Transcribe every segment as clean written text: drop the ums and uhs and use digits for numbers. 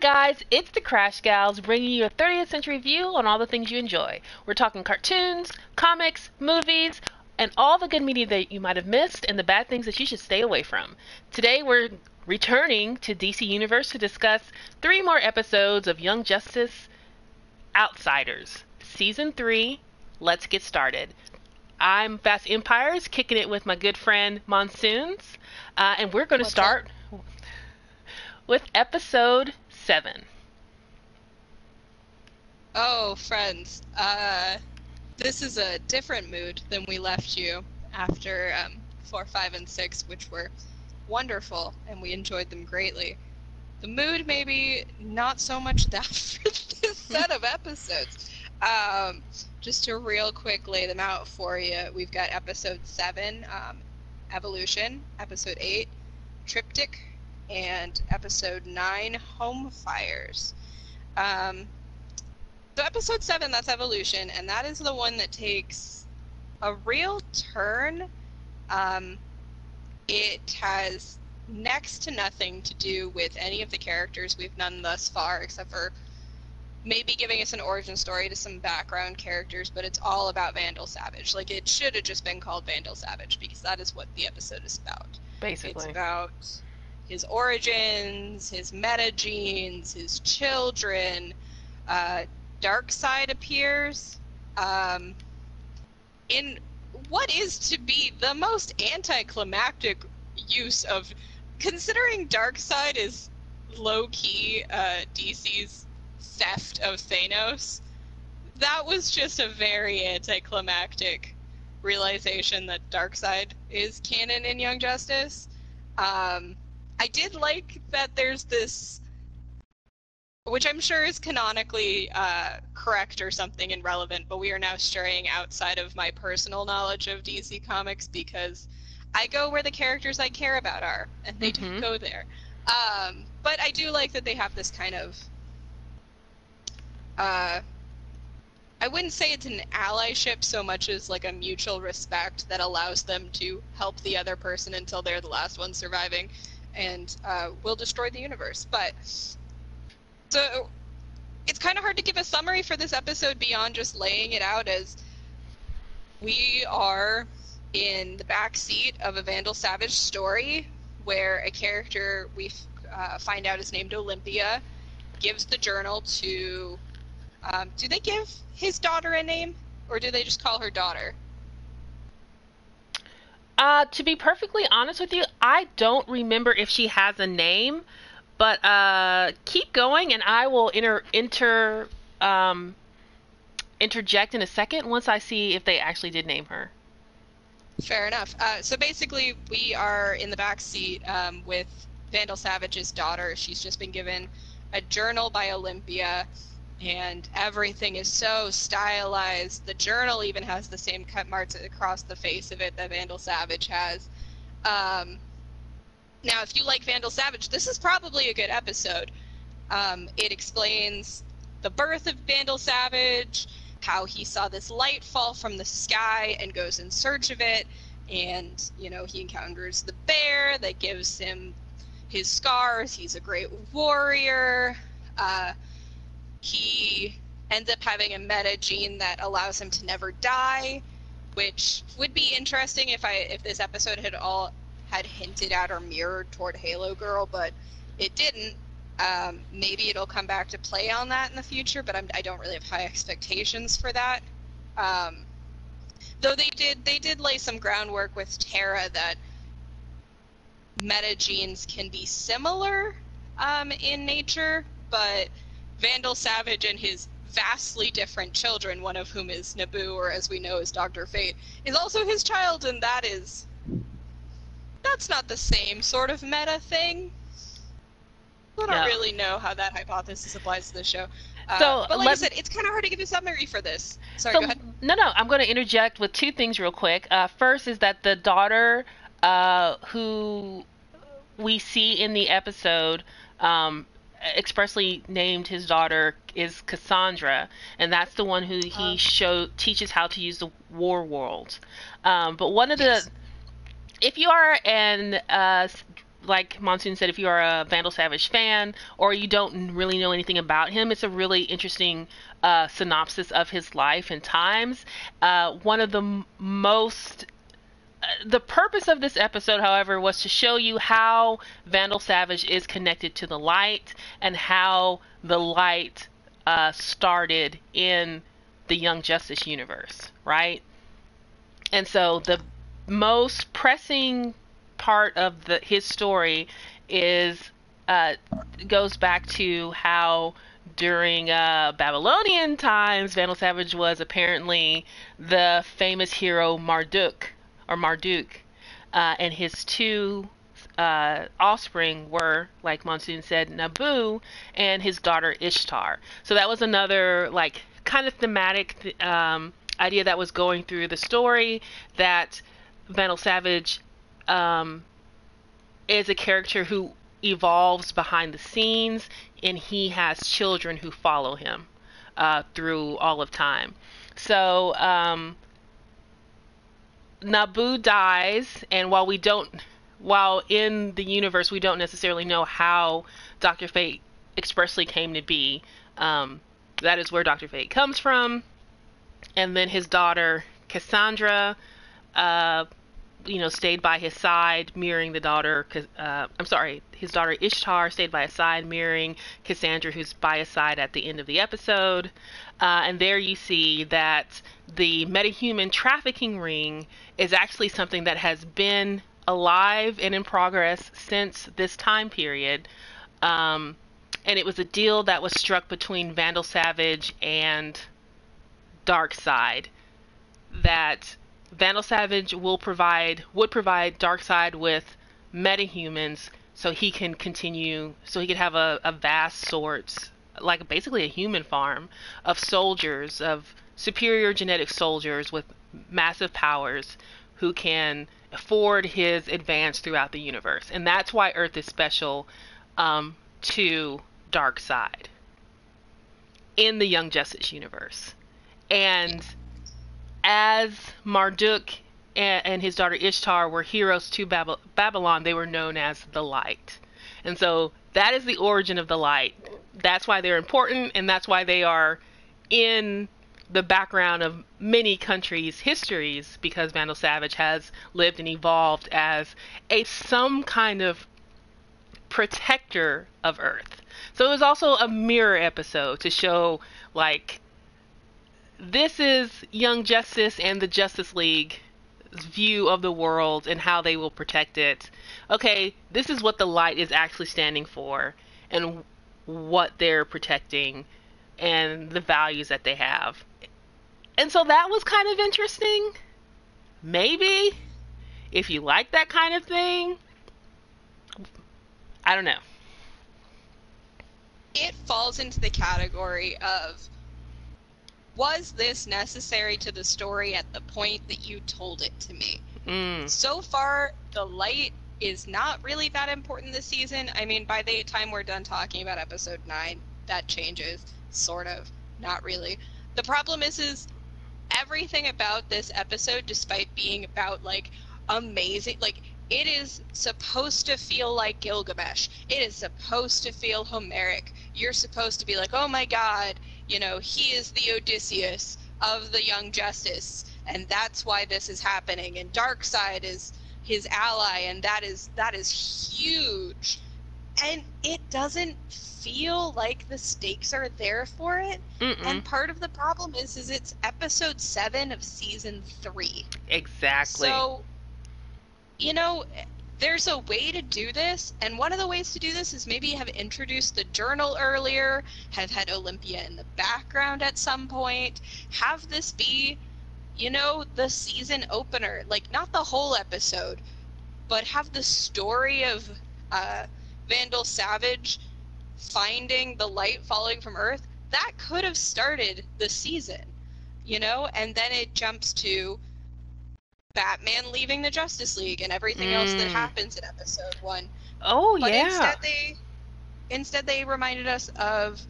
guys, it's the Crash Gals bringing you a 30th century view on all the things you enjoy. We're talking cartoons, comics, movies, and all the good media that you might have missed and the bad things that you should stay away from. Today we're returning to DC Universe to discuss 3 more episodes of Young Justice Outsiders, Season 3. Let's get started. I'm Fast Empires, kicking it with my good friend Monsoons, and we're going to start with episode 7. Oh, friends, this is a different mood than we left you after 4, 5, and 6, which were wonderful, and we enjoyed them greatly. The mood maybe not so much that for this set of episodes. Just to real quick lay them out for you, we've got episode 7, Evolution, episode 8, Triptych, and episode 9, Home Fires. So episode 7, that's Evolution, and that is the one that takes a real turn. It has next to nothing to do with any of the characters we've done thus far, except for maybe giving us an origin story to some background characters, but it's all about Vandal Savage. Like, it should have just been called Vandal Savage, because that is what the episode is about. Basically. It's about his origins, his metagenes, his children. Darkseid appears in what is to be the most anticlimactic use of, considering Darkseid is low-key DC's theft of Thanos. That was just a very anticlimactic realization that Darkseid is canon in Young Justice. I did like that there's this, which I'm sure is canonically correct or something and relevant, but we are now straying outside of my personal knowledge of DC Comics because I go where the characters I care about are, and they don't go there. But I do like that they have this kind of, I wouldn't say it's an allyship so much as like a mutual respect that allows them to help the other person until they're the last one surviving and will destroy the universe. But so it's kind of hard to give a summary for this episode beyond just laying it out as we are in the backseat of a Vandal Savage story where a character we find out is named Olympia gives the journal to, do they give his daughter a name, or do they just call her daughter? To be perfectly honest with you, I don't remember if she has a name, but keep going, and I will interject in a second once I see if they actually did name her. Fair enough. So basically, we are in the backseat with Vandal Savage's daughter. She's just been given a journal by Olympia, and everything is so stylized. The journal even has the same cut marks across the face of it that Vandal Savage has. Now, if you like Vandal Savage, this is probably a good episode. It explains the birth of Vandal Savage, how he saw this light fall from the sky and goes in search of it, and, you know, he encounters the bear that gives him his scars. He's a great warrior. He ends up having a meta gene that allows him to never die, which would be interesting if this episode had hinted at or mirrored toward Halo Girl, but it didn't. Maybe it'll come back to play on that in the future, but I don't really have high expectations for that. Though they did lay some groundwork with Terra that meta genes can be similar in nature, but Vandal Savage and his vastly different children, one of whom is Naboo, or as we know as Dr. Fate, is also his child, and that's not the same sort of meta thing. I don't really know how that hypothesis applies to the show. But like I said, it's kind of hard to give a summary for this. Sorry, go ahead. No, I'm going to interject with 2 things real quick. First is that the daughter who we see in the episode expressly named his daughter is Cassandra, and that's the one who he teaches how to use the war world. But one of the, if you are an like Monsoon said, if you are a Vandal Savage fan or you don't really know anything about him, it's a really interesting synopsis of his life and times. One of the most the purpose of this episode, however, was to show you how Vandal Savage is connected to the light and how the light started in the Young Justice universe, right? And so the most pressing part of his story is goes back to how during Babylonian times, Vandal Savage was apparently the famous hero Marduk, and his two offspring were, like Monsoon said, Nabu and his daughter Ishtar. So that was another like kind of thematic idea that was going through the story, that Vandal Savage is a character who evolves behind the scenes, and he has children who follow him through all of time. So Nabu dies, and while in the universe we don't necessarily know how Dr. Fate expressly came to be, that is where Dr. Fate comes from. And then his daughter Cassandra, stayed by his side, mirroring the daughter. His daughter Ishtar stayed by his side, mirroring Cassandra, who's by his side at the end of the episode. And there you see that the metahuman trafficking ring is actually something that has been alive and in progress since this time period. And it was a deal that was struck between Vandal Savage and Darkseid, that Vandal Savage would provide Darkseid with metahumans so he can have a vast sorts, like basically a human farm of soldiers, of superior genetic soldiers with massive powers who can afford his advance throughout the universe. And that's why Earth is special to Darkseid in the Young Justice universe. And as Marduk and his daughter Ishtar were heroes to Babylon, they were known as the Light. And so that is the origin of the Light. That's why they're important, and that's why they are in the background of many countries' histories, because Vandal Savage has lived and evolved as some kind of protector of Earth. So it was also a mirror episode to show, like, this is Young Justice and the Justice League's view of the world and how they will protect it. Okay, this is what the Light is actually standing for and what they're protecting and the values that they have. And so that was kind of interesting. Maybe if you like that kind of thing, I don't know. It falls into the category of, was this necessary to the story at the point that you told it to me? So far, the Light is not really that important this season. I mean, by the time we're done talking about episode 9, that changes, sort of, not really. The problem is everything about this episode, despite being about, like, amazing, like, it is supposed to feel like Gilgamesh. It is supposed to feel Homeric. You're supposed to be like, oh my god, he is the Odysseus of the Young Justice, and that's why this is happening, and Darkseid is his ally, and that is huge. And it doesn't feel like the stakes are there for it. And part of the problem is it's episode 7 of season 3. Exactly. So, there's a way to do this, and one of the ways to do this is maybe have introduced the journal earlier, have had Olympia in the background at some point, have this be, the season opener, like not the whole episode, but have the story of Vandal Savage finding the Light falling from Earth. That could have started the season, and then it jumps to Batman leaving the Justice League and everything else that happens in episode 1. Oh, but yeah. Instead they reminded us of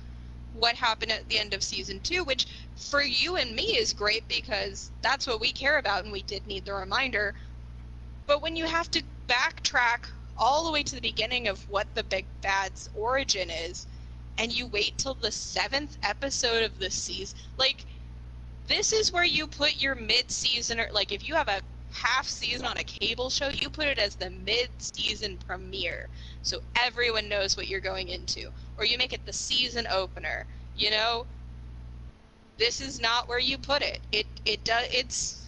what happened at the end of season 2, which for you and me is great because that's what we care about and we did need the reminder. But when you have to backtrack all the way to the beginning of what the big bad's origin is, and you wait till the 7th episode of the season. Like, this is where you put your mid-season, or like if you have a half season on a cable show, you put it as the mid-season premiere, so everyone knows what you're going into. Or you make it the season opener. You know, this is not where you put it. It's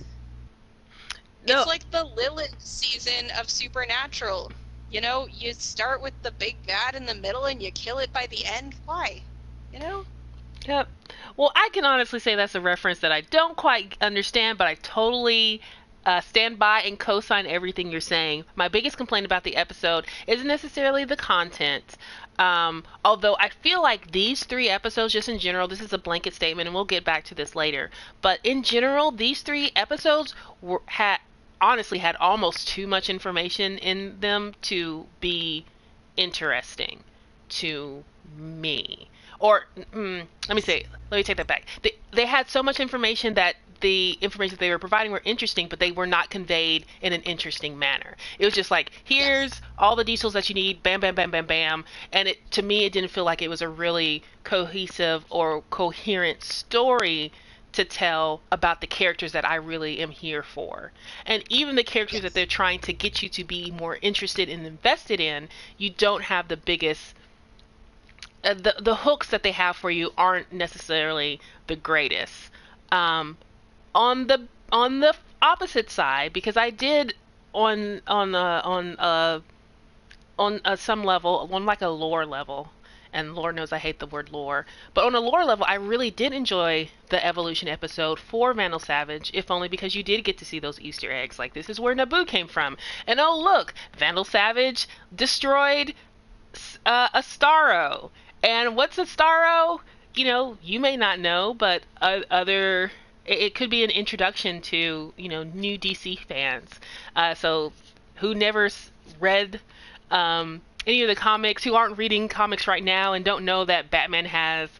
like the Lilith season of Supernatural. You know, you start with the big bad in the middle and you kill it by the end. Why? You know? Yep. Well, I can honestly say that's a reference that I don't quite understand, but I totally stand by and co-sign everything you're saying. My biggest complaint about the episode isn't necessarily the content. Although I feel like these 3 episodes, just in general, this is a blanket statement, and we'll get back to this later. But in general, these 3 episodes honestly had almost too much information in them to be interesting to me. Or let me take that back. They had so much information that the information they were providing were interesting, but they were not conveyed in an interesting manner. It was just like, here's all the details that you need, bam, bam, bam, bam, bam. And to me, it didn't feel like it was a really cohesive or coherent story to tell about the characters that I really am here for. And even the characters that they're trying to get you to be more interested and invested in, you don't have the biggest... the hooks that they have for you aren't necessarily the greatest. On the opposite side, because I did on some level, on like a lore level, and Lord knows I hate the word lore, but on a lore level, I really did enjoy the evolution episode for Vandal Savage, if only because you did get to see those Easter eggs, like this is where Naboo came from, and oh look, Vandal Savage destroyed Astaro. And what's Astaro? You know, you may not know, but it could be an introduction to, you know, new DC fans. So who never read any of the comics, who aren't reading comics right now and don't know that Batman has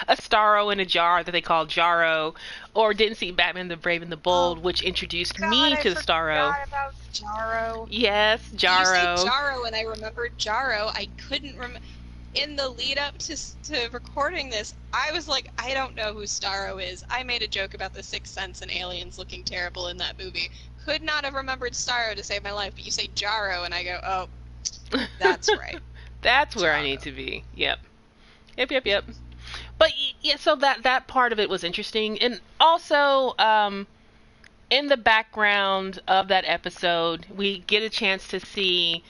Astaro in a jar that they call Jarro, or didn't see Batman the Brave and the Bold, which introduced me to Astaro. I forgot about Jarro. Yes, Jarro. You said Jarro, and I remembered Jarro. I couldn't remember. In the lead up to recording this, I was like, I don't know who Starro is. I made a joke about the Sixth Sense and aliens looking terrible in that movie. Could not have remembered Starro to save my life, but you say Jarro, and I go, oh, that's right. That's where Jarro. I need to be. Yep. But yeah, so that part of it was interesting, and also in the background of that episode, we get a chance to see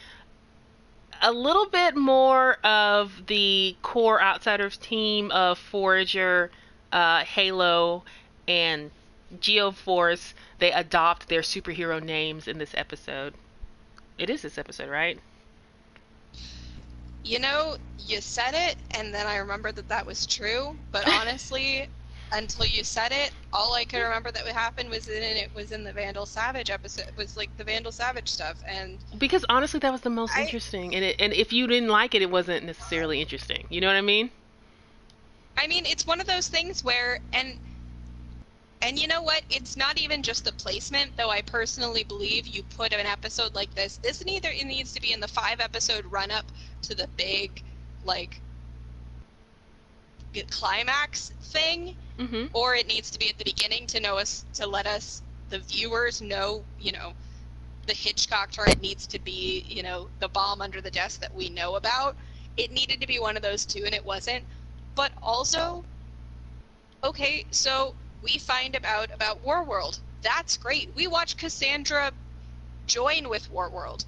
a little bit more of the core Outsiders team of Forager, Halo, and Geoforce. They adopt their superhero names in this episode. It is this episode, right? You know, you said it, and then I remembered that was true, but honestly, until you said it, all I could remember that would happen was in the Vandal Savage episode. It was like the Vandal Savage stuff, and because honestly, that was the most interesting. And if you didn't like it, it wasn't necessarily interesting. You know what I mean? I mean, it's one of those things where, and you know what? It's not even just the placement, though. I personally believe you put an episode like this. It needs to be in the 5-episode run up to the big, like, climax thing. Mm-hmm. Or it needs to be at the beginning to let us, the viewers, know, you know, the Hitchcock turret needs to be, you know, the bomb under the desk that we know about. It needed to be one of those two, and it wasn't. But also, okay, so we find about Warworld. That's great. We watch Cassandra join with Warworld.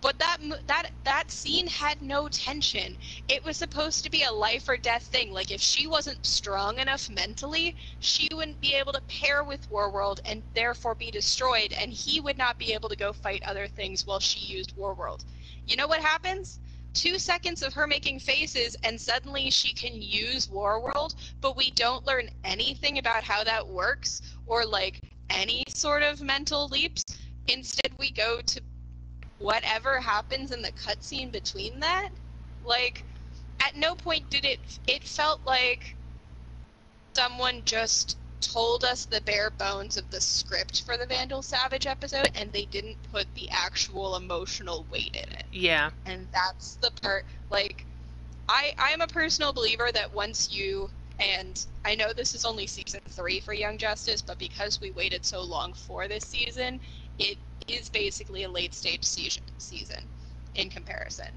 But that scene had no tension. It was supposed to be a life or death thing. Like, if she wasn't strong enough mentally, she wouldn't be able to pair with Warworld and therefore be destroyed, and he would not be able to go fight other things while she used Warworld. You know what happens? 2 seconds of her making faces, and suddenly she can use Warworld, but we don't learn anything about how that works, or, like, any sort of mental leaps. Instead, we go to whatever happens in the cutscene between that. Like, at no point did it felt like someone just told us the bare bones of the script for the Vandal Savage episode, and they didn't put the actual emotional weight in it. Yeah. And that's the part, like, I'm a personal believer that once you, and I know this is only season 3 for Young Justice, but because we waited so long for this season, it is basically a late stage season in comparison.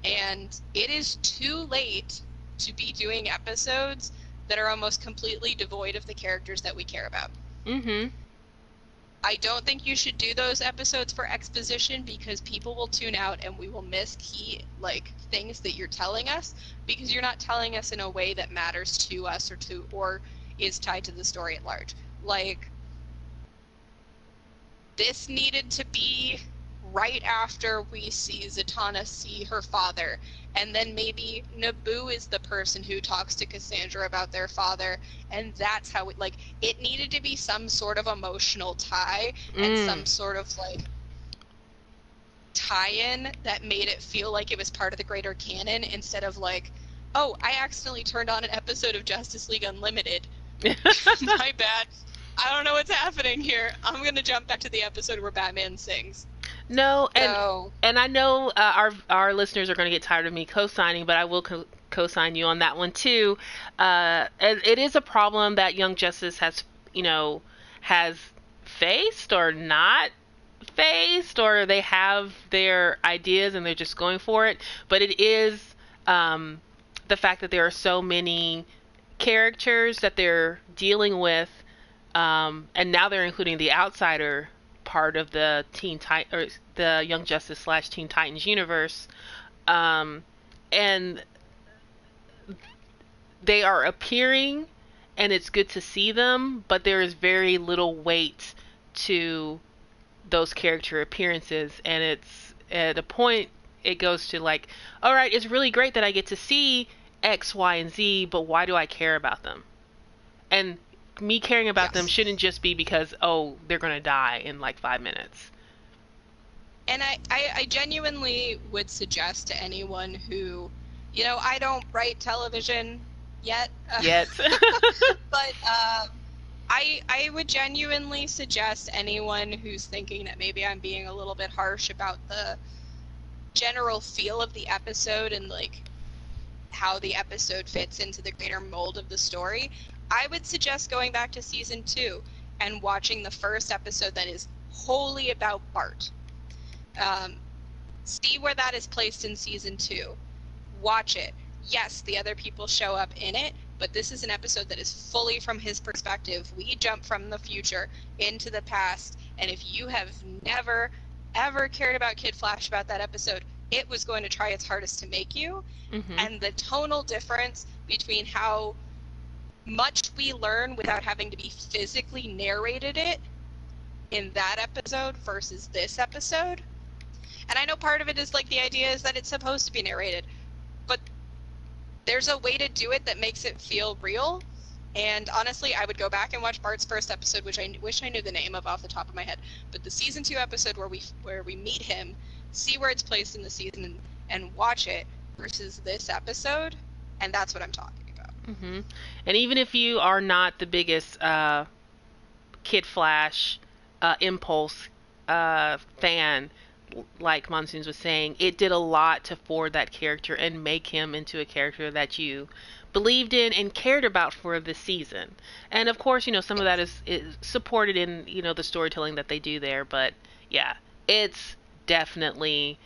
And it is too late to be doing episodes that are almost completely devoid of the characters that we care about. Mm-hmm. I don't think you should do those episodes for exposition, because people will tune out and we will miss key, like, things that you're telling us, because you're not telling us in a way that matters to us or is tied to the story at large. Like, this needed to be right after we see Zatanna see her father, and then maybe Naboo is the person who talks to Cassandra about their father, and that's how it needed to be some sort of emotional tie and some sort of, like, tie-in that made it feel like it was part of the greater canon, instead of like, oh, I accidentally turned on an episode of Justice League Unlimited. My bad. I don't know what's happening here. I'm gonna jump back to the episode where Batman sings. No, So, and I know our listeners are going to get tired of me co-signing, but I will co-sign you on that one too. It is a problem that Young Justice has faced or not faced, or they have their ideas and they're just going for it. But it is the fact that there are so many characters that they're dealing with, and now they're including the outsider part of the the Young Justice / Teen Titans universe, and they are appearing, and it's good to see them, but there is very little weight to those character appearances, and it's at a point it goes to like, all right, it's really great that I get to see X, Y, and Z, but why do I care about them? And me caring about them shouldn't just be because, oh, they're going to die in like 5 minutes. And I genuinely would suggest to anyone who, I don't write television yet. But I would genuinely suggest anyone who's thinking that maybe I'm being a little bit harsh about the general feel of the episode and like how the episode fits into the greater mold of the story, I would suggest going back to season 2 and watching the first episode that is wholly about Bart. See where that is placed in season 2. Watch it. Yes, the other people show up in it, but this is an episode that is fully from his perspective. We jump from the future into the past, and if you have never, ever cared about Kid Flash about that episode, it was going to try its hardest to make you. Mm-hmm. And the tonal difference between how much we learn without having to be physically narrated it in that episode versus this episode. And I know part of it is like the idea is that it's supposed to be narrated, but there's a way to do it that makes it feel real. And honestly, I would go back and watch Bart's first episode, which I wish I knew the name of off the top of my head, but the season 2 episode where we meet him, see where it's placed in the season and watch it versus this episode, and that's what I'm talking about. Mm-hmm. And even if you are not the biggest Kid Flash Impulse fan, like Monsoons was saying, it did a lot to forward that character and make him into a character that you believed in and cared about for the season. And of course, some of that is supported in, the storytelling that they do there. But yeah, it's definitely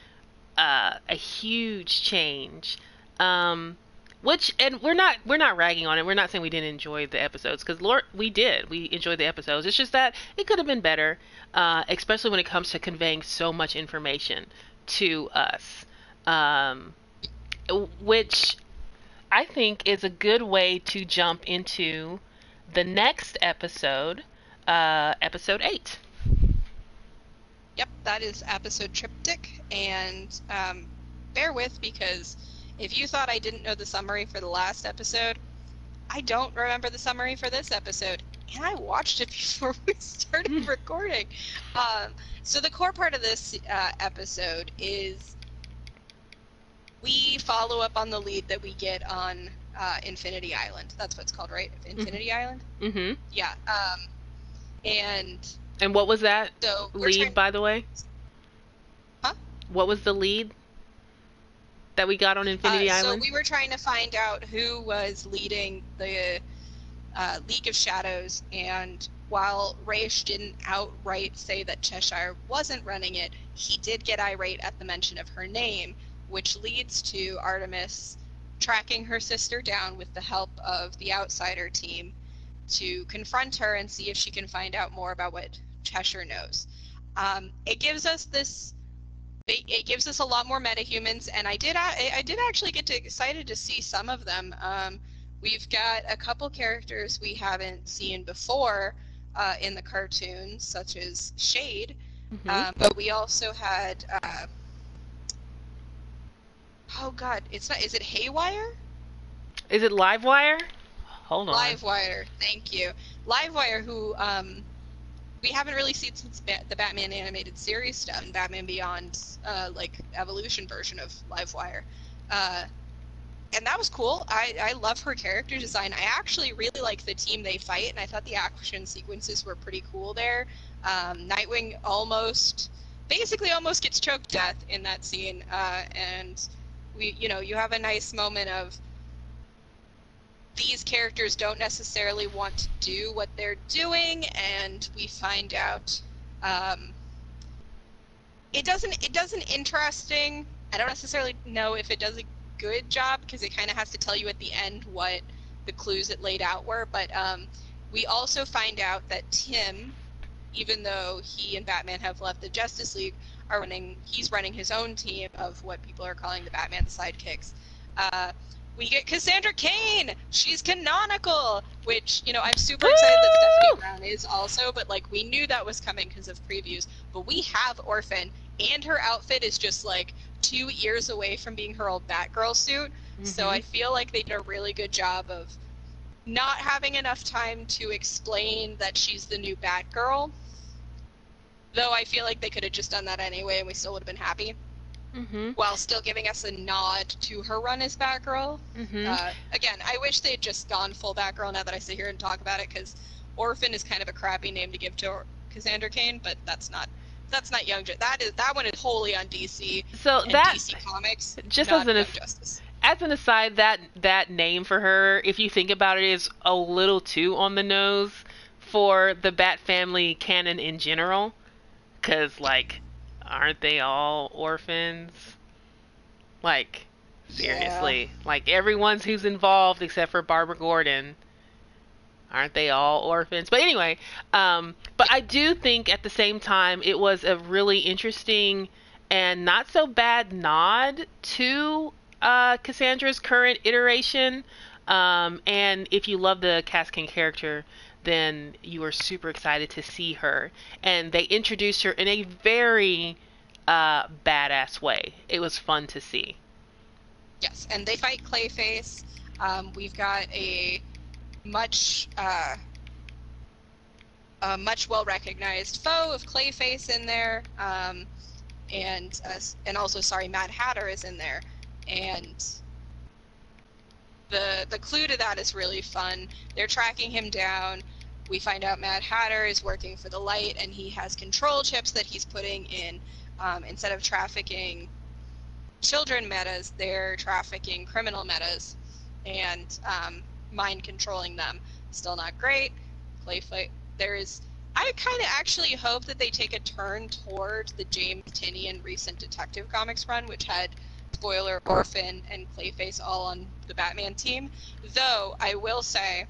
a huge change. And we're not ragging on it. We're not saying we didn't enjoy the episodes, because we enjoyed the episodes. It's just that it could have been better, especially when it comes to conveying so much information to us, which I think is a good way to jump into the next episode, episode 8. Yep, that is episode Triptych, and bear with, because if you thought I didn't know the summary for the last episode, I don't remember the summary for this episode, and I watched it before we started recording. So the core part of this episode is we follow up on the lead that we get on Infinity Island. That's what it's called, right? Infinity Island? Mm-hmm. Yeah. And what was that so lead, by the way? Huh? What was the lead that we got on Infinity Island? So we were trying to find out who was leading the League of Shadows, and while Raish didn't outright say that Cheshire wasn't running it, he did get irate at the mention of her name, which leads to Artemis tracking her sister down with the help of the Outsider team to confront her and see if she can find out more about what Cheshire knows. It gives us a lot more metahumans, and I did actually get excited to see some of them. We've got a couple characters we haven't seen before in the cartoons, such as Shade, but we also had oh god, is it Haywire? Is it Livewire? Hold on. Livewire, thank you. Livewire, who we haven't really seen since the Batman animated series stuff and Batman Beyond's like evolution version of Livewire. And that was cool. I love her character design. I actually really like the team they fight, and I thought the action sequences were pretty cool there. Nightwing basically almost gets choked to death in that scene, and you have a nice moment of these characters don't necessarily want to do what they're doing, and we find out it doesn't interesting. I don't necessarily know if it does a good job, because it kind of has to tell you at the end what the clues it laid out were, but we also find out that Tim, even though he and Batman have left the Justice League, he's running his own team of what people are calling the Batman the Sidekicks. We get Cassandra Cain. She's canonical, which, I'm super excited that Stephanie Brown is also, but like we knew that was coming because of previews. But we have Orphan, and her outfit is just like 2 years away from being her old Batgirl suit. So I feel like they did a really good job of not having enough time to explain that she's the new Batgirl. Though I feel like they could have just done that anyway and we still would have been happy. While still giving us a nod to her run as Batgirl. Again, I wish they'd just gone full Batgirl now that I sit here and talk about it, because Orphan is kind of a crappy name to give to Cassandra Cain, but that's not Young Justice. That one is wholly on DC. So and that DC Comics, just not as Young Justice. As an aside, that name for her, if you think about it, is a little too on the nose for the Bat family canon in general, because like, aren't they all orphans? Like, seriously. Yeah. Like, everyone's who's involved except for Barbara Gordon. Aren't they all orphans? But anyway, but I do think at the same time it was a really interesting and not so bad nod to Cassandra's current iteration. And if you love the Cass King character, then you are super excited to see her. And they introduced her in a very badass way. It was fun to see. Yes, and they fight Clayface. We've got a much well-recognized foe of Clayface in there, and also, sorry, Mad Hatter is in there. And the clue to that is really fun. They're tracking him down. We find out Mad Hatter is working for the Light, and he has control chips that he's putting in. Instead of trafficking children metas, they're trafficking criminal metas and mind controlling them. Still not great. I kind of actually hope that they take a turn toward the James Tynion recent Detective Comics run, which had Spoiler, Orphan, and Clayface all on the Batman team. Though, I will say,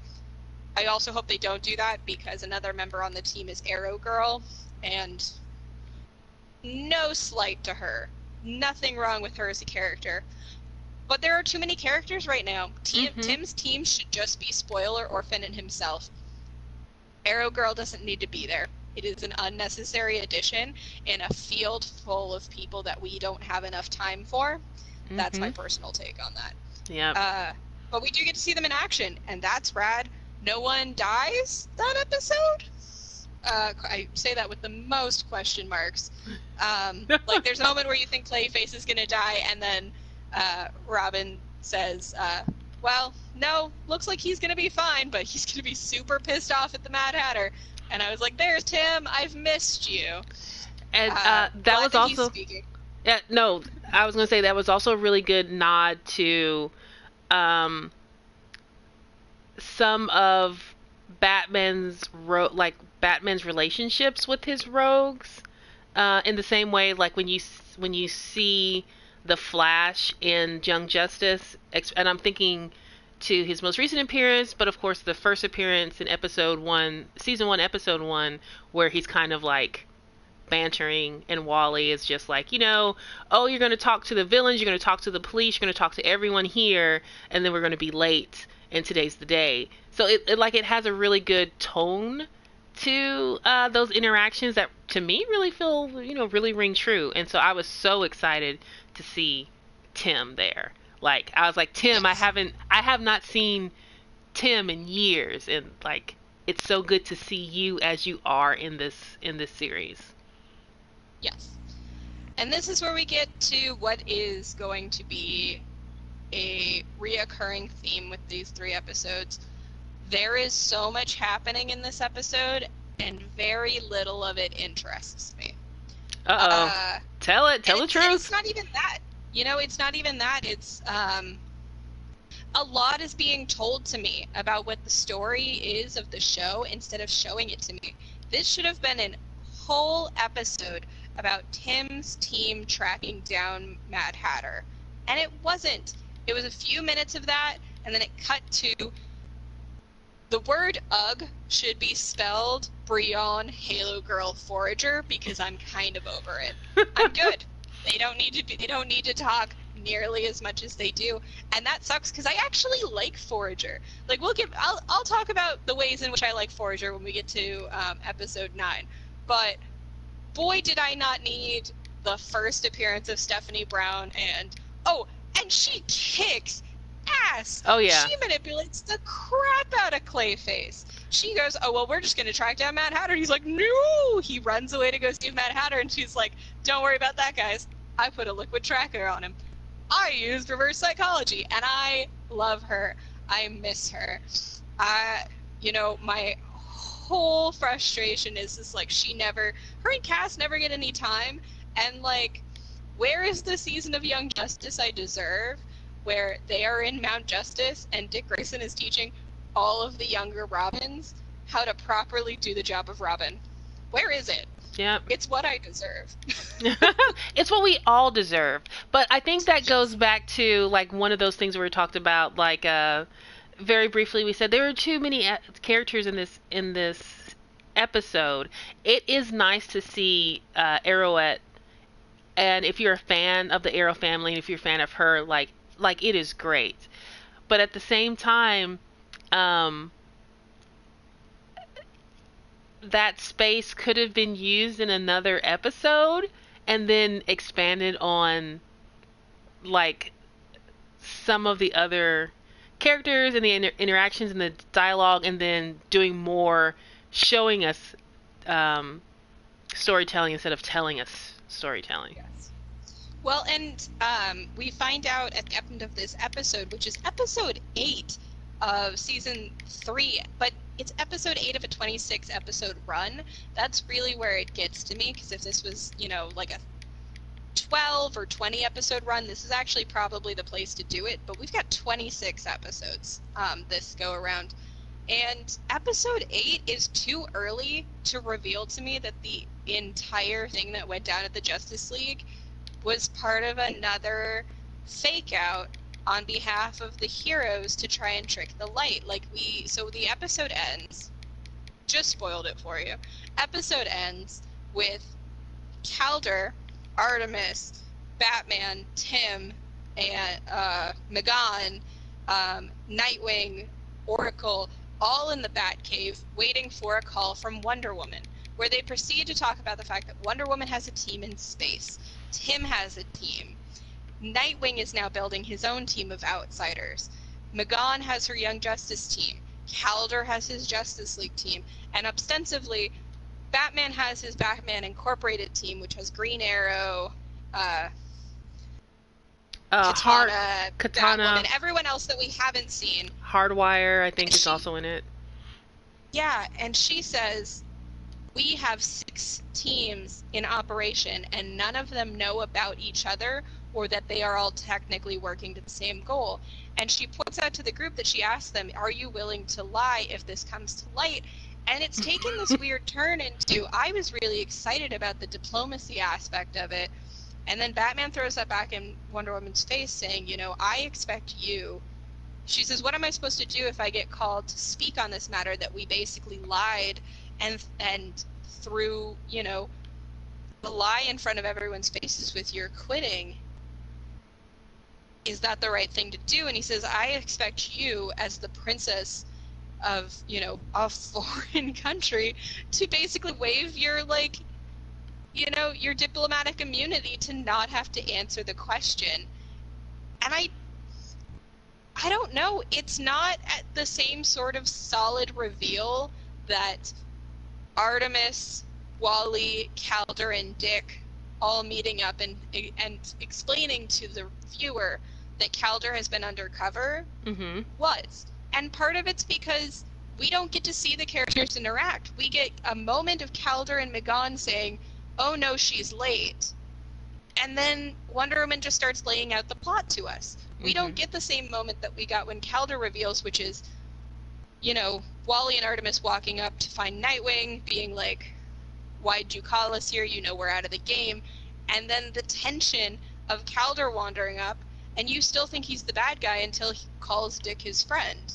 I also hope they don't do that, because another member on the team is Arrow Girl, and no slight to her. Nothing wrong with her as a character. But there are too many characters right now. Tim's team should just be Spoiler, Orphan, and himself. Arrow Girl doesn't need to be there. It is an unnecessary addition in a field full of people that we don't have enough time for. That's my personal take on that. Yeah. But we do get to see them in action, and that's rad. No one dies that episode. I say that with the most question marks. Like, there's a moment where you think Clayface is gonna die, and then Robin says, well, no, looks like he's gonna be fine, but he's gonna be super pissed off at the Mad Hatter. And I was like, there's Tim, I've missed you. And that was that he's also speaking. yeah, no, I was gonna say that was also a really good nod to some of Batman's relationships with his rogues, in the same way like when you see the Flash in Young Justice, and I'm thinking to his most recent appearance, but of course the first appearance in season 1, episode 1, where he's kind of like bantering, and Wally is just like, oh, you're going to talk to the villains, you're going to talk to the police, you're going to talk to everyone here, and then we're going to be late, and today's the day. So it has a really good tone to those interactions that to me really feel, really ring true. And so I was so excited to see Tim there. Like, I was like, Tim, I have not seen Tim in years, and like, it's so good to see you as you are in this series. Yes. And this is where we get to what is going to be a reoccurring theme with these 3 episodes. There is so much happening in this episode, and very little of it interests me. Uh-oh. Tell the truth. It's not even that. It's not even that. It's, a lot is being told to me about what the story is of the show instead of showing it to me. This should have been a whole episode about Tim's team tracking down Mad Hatter. And it wasn't. It was a few minutes of that, and then it cut to the word UGG should be spelled Brion Halo Girl Forager, because I'm kind of over it. I'm good. They don't need to talk nearly as much as they do, and that sucks because I actually like Forager. Like, I'll talk about the ways in which I like Forager when we get to episode 9. But boy, did I not need the first appearance of Stephanie Brown, and she kicks ass. Oh yeah. She manipulates the crap out of Clayface. She goes, oh well, we're just gonna track down Mad Hatter. And he's like, no. He runs away to go see Mad Hatter, and she's like, don't worry about that, guys. I put a liquid tracker on him. I used reverse psychology, and I love her. I miss her. My whole frustration is just like her and Cass never get any time, and like, where is the season of Young Justice I deserve, where they are in Mount Justice and Dick Grayson is teaching all of the younger Robins how to properly do the job of Robin? Where is it? Yeah. It's what I deserve. It's what we all deserve. But I think that goes back to like one of those things where we talked about, like, very briefly we said there are too many characters in this episode. It is nice to see Arrowette, and if you're a fan of the Arrow family, and if you're a fan of her, like it is great. But at the same time, that space could have been used in another episode and then expanded on like some of the other characters and the interactions and the dialogue, and then doing more showing us storytelling instead of telling us storytelling. Yes. Well, and we find out at the end of this episode, which is episode 8 of season 3, but it's episode 8 of a 26 episode run. That's really where it gets to me, because if this was, like a 12 or 20 episode run, this is actually probably the place to do it, but we've got 26 episodes this go around. And episode 8 is too early to reveal to me that the entire thing that went down at the Justice League was part of another fake out on behalf of the heroes to try and trick the light. So the episode ends, just spoiled it for you. Episode ends with Calder, Artemis, Batman, Tim, and Megan, Nightwing, Oracle, all in the Batcave waiting for a call from Wonder Woman, where they proceed to talk about the fact that Wonder Woman has a team in space. Tim has a team. Nightwing is now building his own team of outsiders. Megan has her Young Justice team. Calder has his Justice League team. And ostensibly, Batman has his Batman Incorporated team, which has Green Arrow, Katana, Katana, Batwoman, everyone else that we haven't seen. Hardwire, I think, is also in it. Yeah, and she says, we have 6 teams in operation, and none of them know about each other or that they are all technically working to the same goal. And she points out to the group that she asked them, are you willing to lie if this comes to light? And it's taken this weird turn into, I was really excited about the diplomacy aspect of it. And then Batman throws that back in Wonder Woman's face saying, I expect you. She says, what am I supposed to do if I get called to speak on this matter that we basically lied and threw, the lie in front of everyone's faces with your quitting? Is that the right thing to do? And he says, I expect you as the princess of, a foreign country to basically waive your, your diplomatic immunity to not have to answer the question. And I don't know. It's not at the same sort of solid reveal that Artemis, Wally, Calder, and Dick all meeting up and explaining to the viewer that Calder has been undercover was. And part of it's because we don't get to see the characters interact. We get a moment of Calder and M'gann saying, oh no, she's late. And then Wonder Woman just starts laying out the plot to us. We don't get the same moment that we got when Calder reveals, which is, Wally and Artemis walking up to find Nightwing, being like, why'd you call us here? We're out of the game. And then the tension of Calder wandering up, and you still think he's the bad guy until he calls Dick his friend.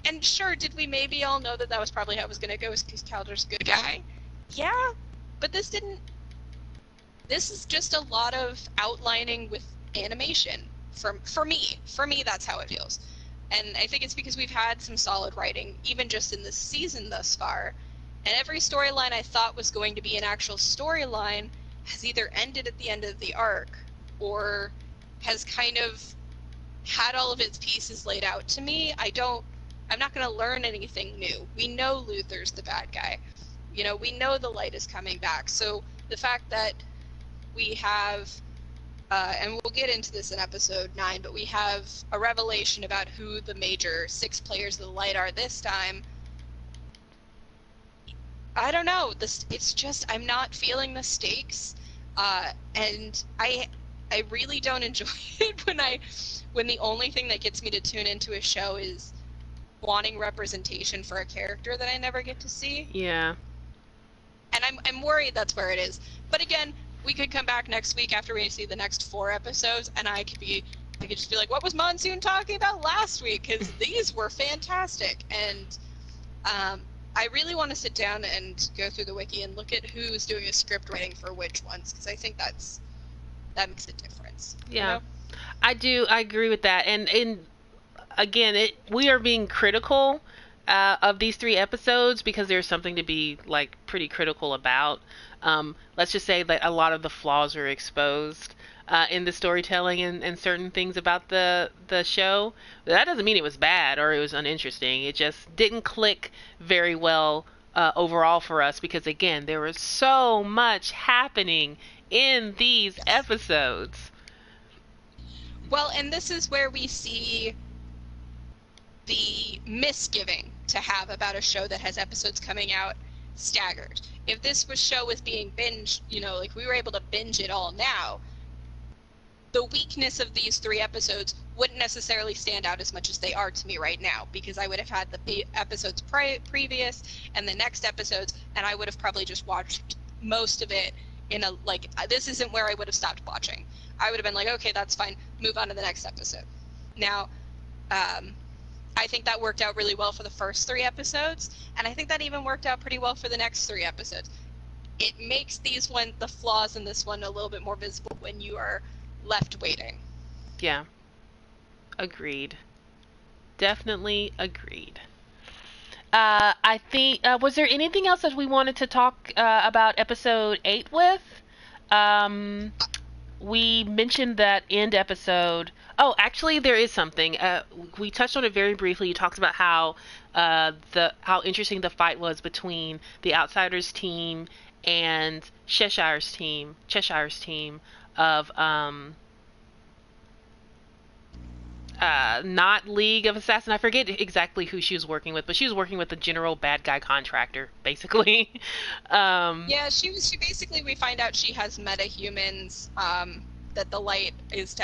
And sure, did we maybe all know that was probably how it was going to go, because Calder's a good guy? Yeah, but this didn't. This is just a lot of outlining with animation. For me, that's how it feels. And I think it's because we've had some solid writing, even just in this season thus far. And every storyline I thought was going to be an actual storyline has either ended at the end of the arc or has kind of had all of its pieces laid out to me. I'm not going to learn anything new. We know Luthor's the bad guy. We know the light is coming back. So the fact that we have, and we'll get into this in episode 9, but we have a revelation about who the major 6 players of the light are this time. I don't know. It's just, I'm not feeling the stakes, and I really don't enjoy it when the only thing that gets me to tune into a show is wanting representation for a character that I never get to see. Yeah. And I'm worried that's where it is. But again, we could come back next week after we see the next 4 episodes, and I could just be like, what was Monsoon talking about last week? Because these were fantastic. And I really want to sit down and go through the wiki and look at who's doing a script writing for which ones, because I think that makes a difference. Yeah, I do. I agree with that. And again, we are being critical of these 3 episodes because there's something to be pretty critical about. Let's just say that a lot of the flaws are exposed in the storytelling and certain things about the show. But that doesn't mean it was bad or it was uninteresting. It just didn't click very well overall for us because, again, there was so much happening in these episodes. Well, and this is where we see the misgiving to have about a show that has episodes coming out staggered. If this show was being binged, we were able to binge it all now, the weakness of these 3 episodes wouldn't necessarily stand out as much as they are to me right now, because I would have had the episodes previous and the next episodes, and I would have probably just watched most of it in this isn't where I would have stopped watching. I would have been like, okay, that's fine, move on to the next episode. Now, I think that worked out really well for the first 3 episodes, and I think that even worked out pretty well for the next 3 episodes. It makes the flaws in this one a little bit more visible when you are left waiting. Yeah. Agreed. Definitely agreed. I think, was there anything else that we wanted to talk about episode 8 with? We mentioned that end episode. Oh, actually, there is something. We touched on it very briefly. You talked about how interesting the fight was between the Outsiders team and Cheshire's team of not League of Assassins. I forget exactly who she was working with, but she was working with the general bad guy contractor, basically. Yeah, she basically, we find out she has metahumans, that the light is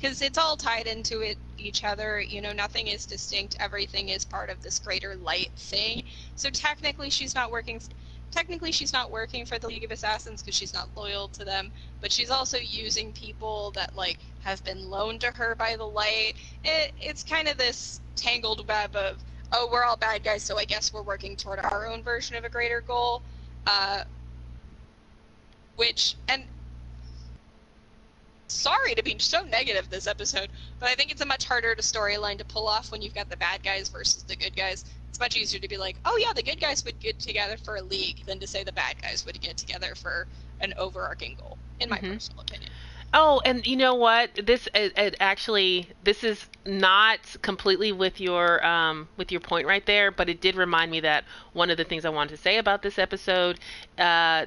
because it's all tied into each other. You know, nothing is distinct. Everything is part of this greater light thing. So technically she's not working for the League of Assassins because she's not loyal to them, but she's also using people that like have been loaned to her by the light. It's kind of this tangled web of, oh, we're all bad guys, so I guess we're working toward our own version of a greater goal. And sorry to be so negative this episode, but I think it's a much harder storyline to pull off when you've got the bad guys versus the good guys. It's much easier to be like, oh yeah, the good guys would get together for a league than to say the bad guys would get together for an overarching goal, in my personal opinion. Oh, and you know what? This actually, this is not completely with your point right there, but it did remind me that one of the things I wanted to say about this episode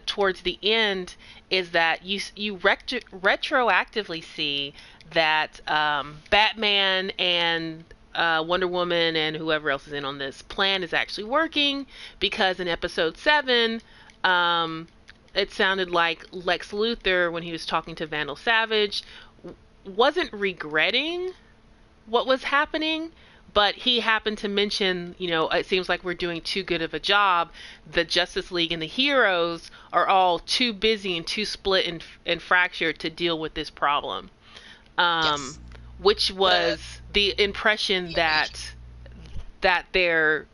towards the end is that you retroactively see that Batman and Wonder Woman and whoever else is in on this plan is actually working, because in episode 7, it sounded like Lex Luthor, when he was talking to Vandal Savage, wasn't regretting what was happening, but he happened to mention, you know, it seems like we're doing too good of a job. The Justice League and the heroes are all too busy and too split and fractured to deal with this problem. Yes. Which was the impression that their,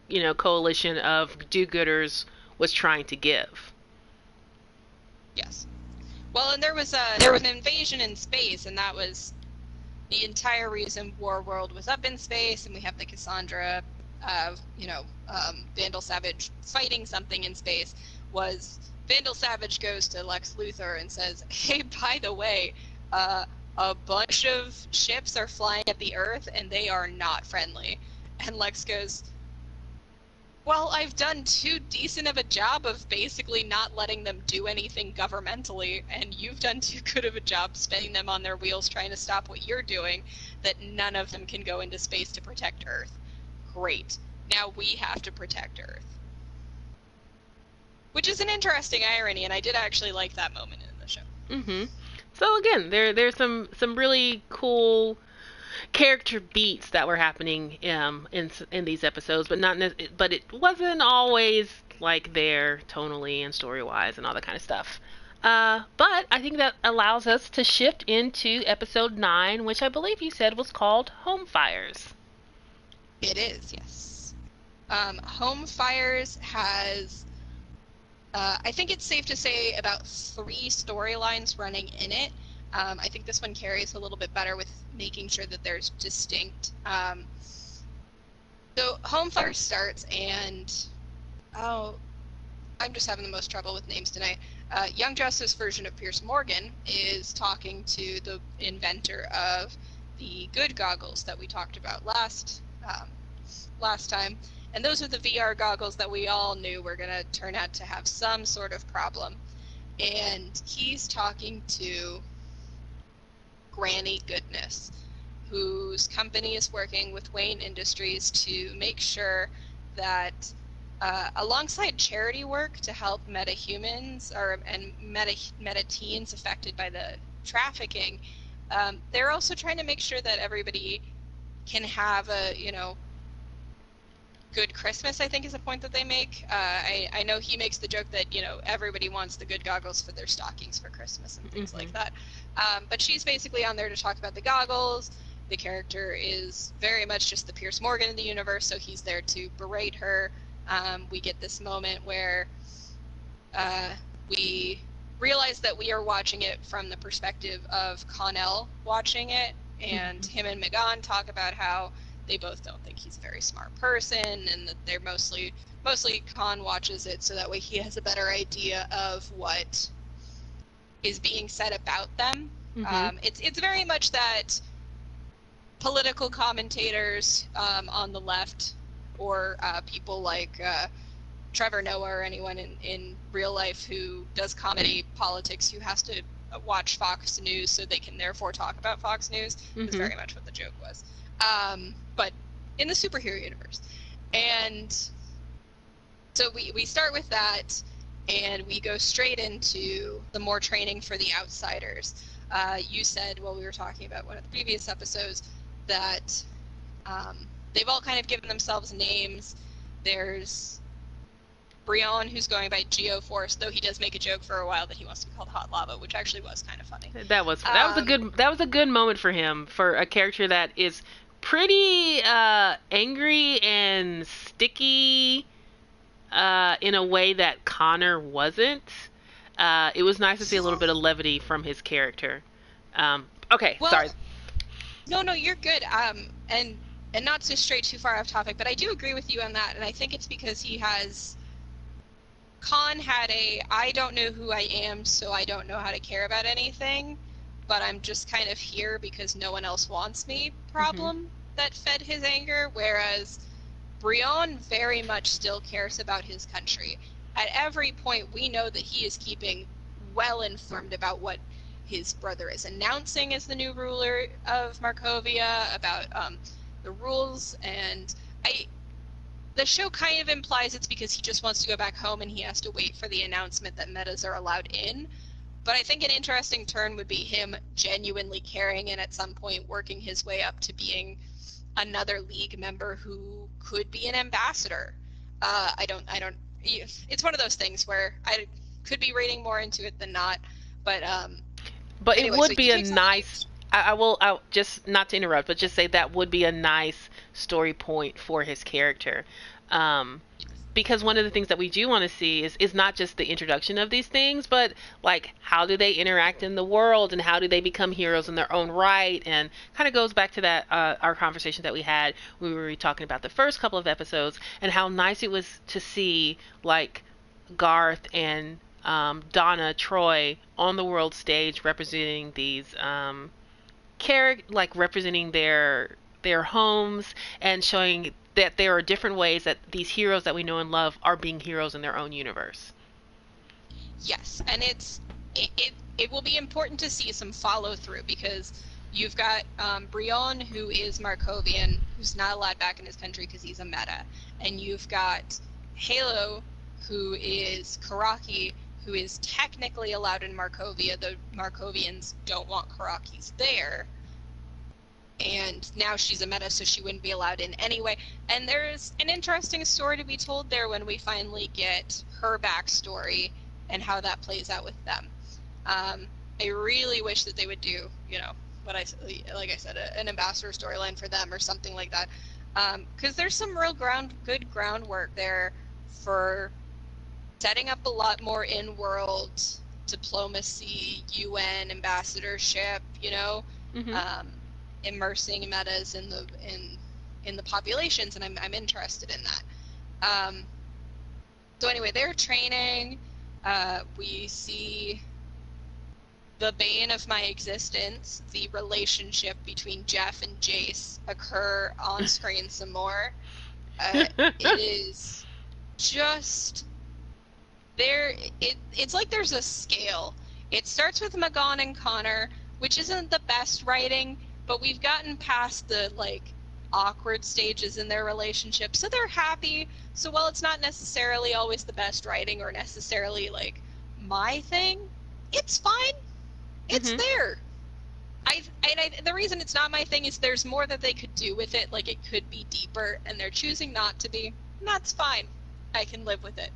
you know, coalition of do-gooders was trying to give. Yes. Well, and there was an invasion in space, and that was the entire reason Warworld was up in space, and we have the Cassandra, Vandal Savage fighting something in space. Was Vandal Savage goes to Lex Luthor and says, hey, by the way, a bunch of ships are flying at the Earth, and they are not friendly. And Lex goes, well, I've done too decent of a job of basically not letting them do anything governmentally, and you've done too good of a job spinning them on their wheels trying to stop what you're doing, that none of them can go into space to protect Earth. Great. Now we have to protect Earth. Which is an interesting irony, and I did actually like that moment in the show. Mm-hmm. So again, there's some really cool character beats that were happening in these episodes, but it wasn't always like there tonally and story wise and all that kind of stuff. But I think that allows us to shift into episode 9, which I believe you said was called Home Fires. It is, yes. Home Fires has, I think it's safe to say, about 3 storylines running in it. I think this one carries a little bit better with making sure that there's distinct. So Home Fire starts, and I'm just having the most trouble with names tonight. Young Justice version of Pierce Morgan is talking to the inventor of the good goggles that we talked about last time, and those are the VR goggles that we all knew were going to turn out to have some sort of problem. And he's talking to Granny Goodness, whose company is working with Wayne Industries to make sure that alongside charity work to help metahumans and meta-teens affected by the trafficking, they're also trying to make sure that everybody can have a, good Christmas, I think is a point that they make. I know he makes the joke that, everybody wants the good goggles for their stockings for Christmas and things like that. But she's basically on there to talk about the goggles. The character is very much just the Pierce Morgan in the universe, so he's there to berate her. We get this moment where we realize that we are watching it from the perspective of Connell watching it, and him and Megan talk about how they both don't think he's a very smart person, and that they're mostly Con watches it so that way he has a better idea of what is being said about them. It's very much that political commentators on the left, or people like Trevor Noah or anyone in real life who does comedy politics, who has to watch Fox News so they can therefore talk about Fox News, is very much what the joke was. But in the superhero universe. And so we start with that, and we go straight into the more training for the outsiders. You said, while we were talking about one of the previous episodes, that they've all kind of given themselves names. There's Brion, who's going by Geoforce, though he does make a joke for a while that he wants to be called Hot Lava, which actually was kind of funny. That was a good moment for him, for a character that is pretty angry and sticky in a way that Connor wasn't. It was nice to see a little bit of levity from his character. Okay, well, sorry. No, you're good. And not to stray too far off topic, but I do agree with you on that, and I think it's because Khan had I don't know who I am, so I don't know how to care about anything, but I'm just kind of here because no one else wants me problem that fed his anger, whereas Brion very much still cares about his country. At every point, we know that he is keeping well informed about what his brother is announcing as the new ruler of Markovia, about the rules, and the show kind of implies it's because he just wants to go back home and he has to wait for the announcement that metas are allowed in. But I think an interesting turn would be him genuinely caring and at some point working his way up to being another League member who could be an ambassador. It's one of those things where I could be reading more into it than not, but anyway, it would be a nice. I'll just, not to interrupt, but just say that would be a nice story point for his character. Because one of the things that we do want to see is not just the introduction of these things, but like how do they interact in the world and how do they become heroes in their own right, and kind of goes back to that our conversation that we had when we were talking about the first couple of episodes and how nice it was to see like Garth and Donna Troy on the world stage representing these representing their homes and showing that there are different ways that these heroes that we know and love are being heroes in their own universe. Yes, and it will be important to see some follow through because you've got Brion, who is Markovian, who's not allowed back in his country because he's a meta, and you've got Halo, who is Karaki, who is technically allowed in Markovia, though Markovians don't want Karakis there. And now she's a meta, so she wouldn't be allowed in anyway. And there's an interesting story to be told there when we finally get her backstory and how that plays out with them. I really wish that they would do, like I said, an ambassador storyline for them or something like that. Because there's some real good groundwork there for setting up a lot more in-world diplomacy, UN ambassadorship, immersing metas in the populations, and I'm interested in that. So anyway, they're training. We see the bane of my existence, the relationship between Jeff and Jace, occur on screen some more. It is just there. It's like there's a scale. It starts with Magon and Connor, which isn't the best writing, but we've gotten past the awkward stages in their relationship, so they're happy. So while it's not necessarily always the best writing or necessarily my thing, it's fine. It's there. The reason it's not my thing is there's more that they could do with it. It could be deeper, and they're choosing not to be. And that's fine. I can live with it.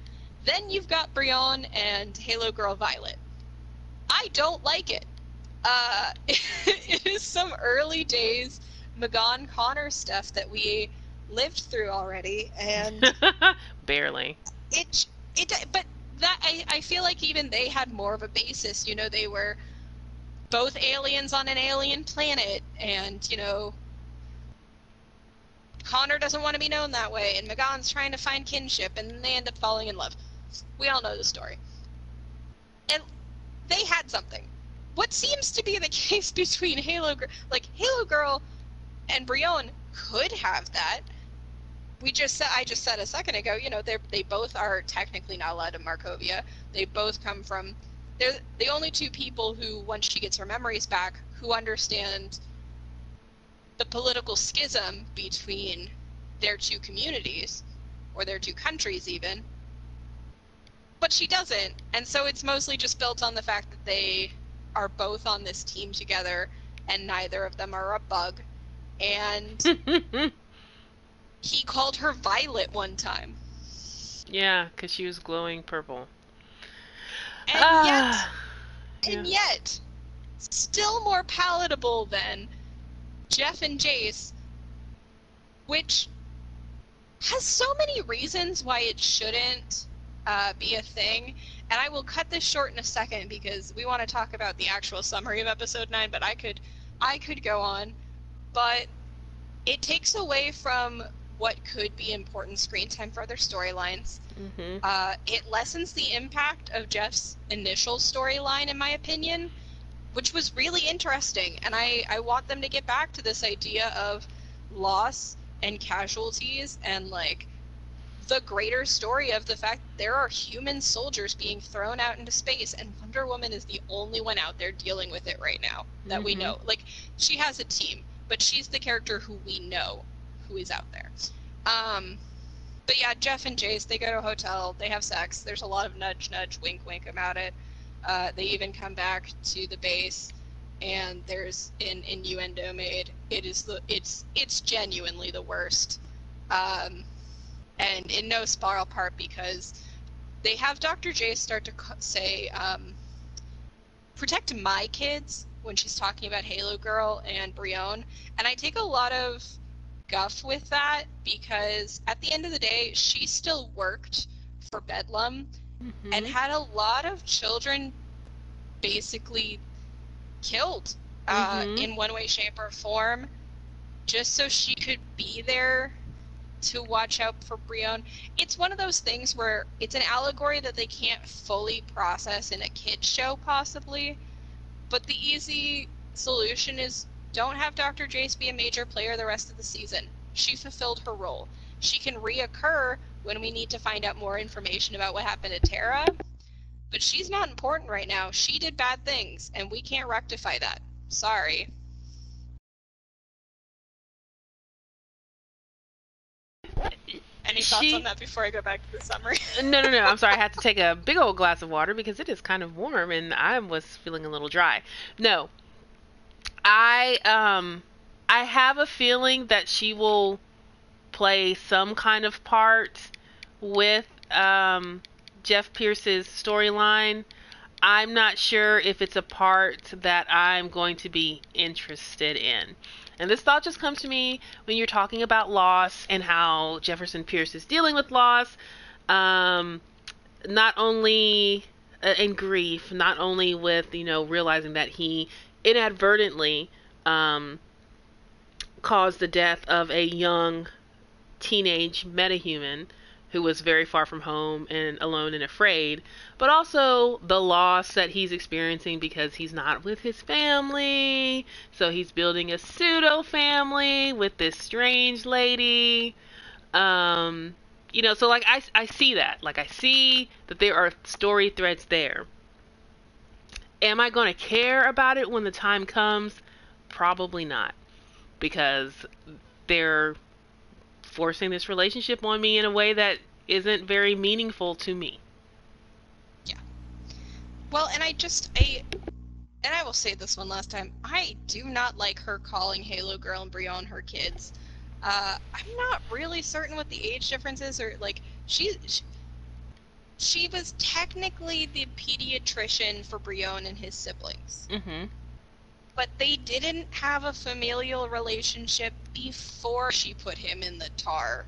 Then you've got Brion and Halo Girl Violet. I don't like it. It is some early days Magon Connor stuff that we lived through already, and barely. But that I feel like even they had more of a basis. They were both aliens on an alien planet, and Connor doesn't want to be known that way, and Magon's trying to find kinship, and they end up falling in love. We all know the story. And they had something. What seems to be the case between Halo Girl and Brion could have that. I just said a second ago, they both are technically not allowed to Markovia. They both come from they're the only two people who, once she gets her memories back, who understand the political schism between their two communities, or their two countries even. But she doesn't, and so it's mostly just built on the fact that they are both on this team together, and neither of them are a bug. And he called her Violet one time. Yeah, because she was glowing purple. And yet, still more palatable than Jeff and Jace, which has so many reasons why it shouldn't be a thing. And I will cut this short in a second because we want to talk about the actual summary of episode 9, but I could go on. But it takes away from what could be important screen time for other storylines. Mm-hmm. It lessens the impact of Jeff's initial storyline, in my opinion, which was really interesting. And I want them to get back to this idea of loss and casualties and, like, the greater story of the fact that there are human soldiers being thrown out into space, and Wonder Woman is the only one out there dealing with it right now that we know. Like, she has a team, but she's the character who we know who is out there. But yeah, Jeff and Jace, they go to a hotel, they have sex, there's a lot of nudge, nudge, wink, wink about it. They even come back to the base, and there's an innuendo made. It's genuinely the worst. And in no small part because they have Dr. Jace start to say, protect my kids, when she's talking about Halo Girl and Brion. And I take a lot of guff with that because at the end of the day, she still worked for Bedlam and had a lot of children basically killed in one way, shape, or form just so she could be there to watch out for Brion. It's one of those things where it's an allegory that they can't fully process in a kid's show, possibly, but the easy solution is don't have Dr. Jace be a major player the rest of the season. She fulfilled her role. She can reoccur when we need to find out more information about what happened to Tara, but she's not important right now. She did bad things, and we can't rectify that. Sorry. Any thoughts on that before I go back to the summary? No. I'm sorry. I had to take a big old glass of water because it is kind of warm and I was feeling a little dry. No. I have a feeling that she will play some kind of part with Jeff Pierce's storyline. I'm not sure if it's a part that I'm going to be interested in. And this thought just comes to me when you're talking about loss and how Jefferson Pierce is dealing with loss, not only in grief, not only with, realizing that he inadvertently caused the death of a young teenage metahuman who was very far from home and alone and afraid, but also the loss that he's experiencing because he's not with his family, so he's building a pseudo family with this strange lady. So like I see that. Like I see that there are story threads there. Am I going to care about it when the time comes? Probably not, because they're forcing this relationship on me in a way that isn't very meaningful to me. Yeah. Well, and I will say this one last time, I do not like her calling Halo Girl and Brion her kids. I'm not really certain what the age difference is, or like she was technically the pediatrician for Brion and his siblings. Mm-hmm. But they didn't have a familial relationship before she put him in the tar.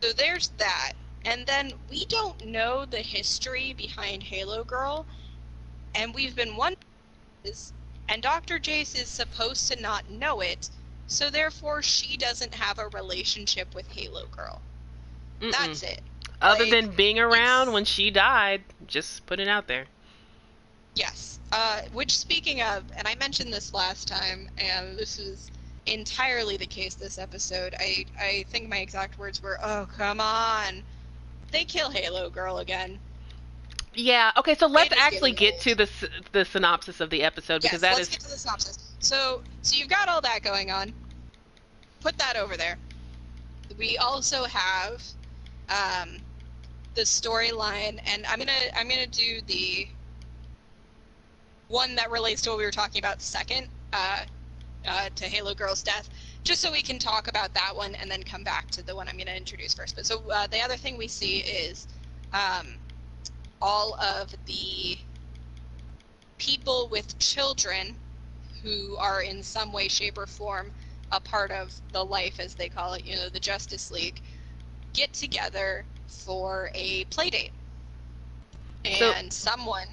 So there's that. And then we don't know the history behind Halo Girl, and we've been wondering, and Dr. Jace is supposed to not know it, so therefore she doesn't have a relationship with Halo Girl. Mm-mm. That's it. Other than being around when she died, just put it out there. Yes. Which, speaking of, and I mentioned this last time, and this is entirely the case this episode, I think my exact words were, oh, come on. They kill Halo Girl again. Yeah. Okay. So let's It is actually getting get to the synopsis of the episode because Yes, that let's is get to the synopsis. So you've got all that going on. Put that over there. We also have the storyline, and I'm gonna do the one that relates to what we were talking about second, to Halo Girl's death, just so we can talk about that one and then come back to the one I'm gonna introduce first. But so the other thing we see is all of the people with children who are in some way, shape, or form a part of the life, as they call it, the Justice League, get together for a play date. And someone,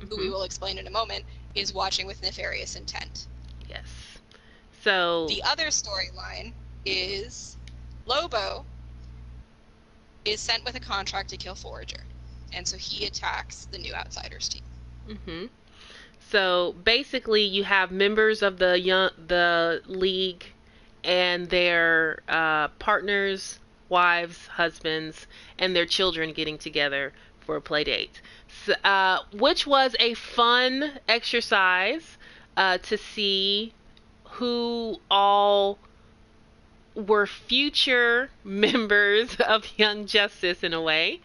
who we will explain in a moment, is watching with nefarious intent. Yes. So the other storyline is Lobo is sent with a contract to kill Forager. And so he attacks the New Outsiders team. Mm-hmm. So basically, you have members of the league and their partners, wives, husbands, and their children getting together for a play date, which was a fun exercise to see who all were future members of Young Justice in a way.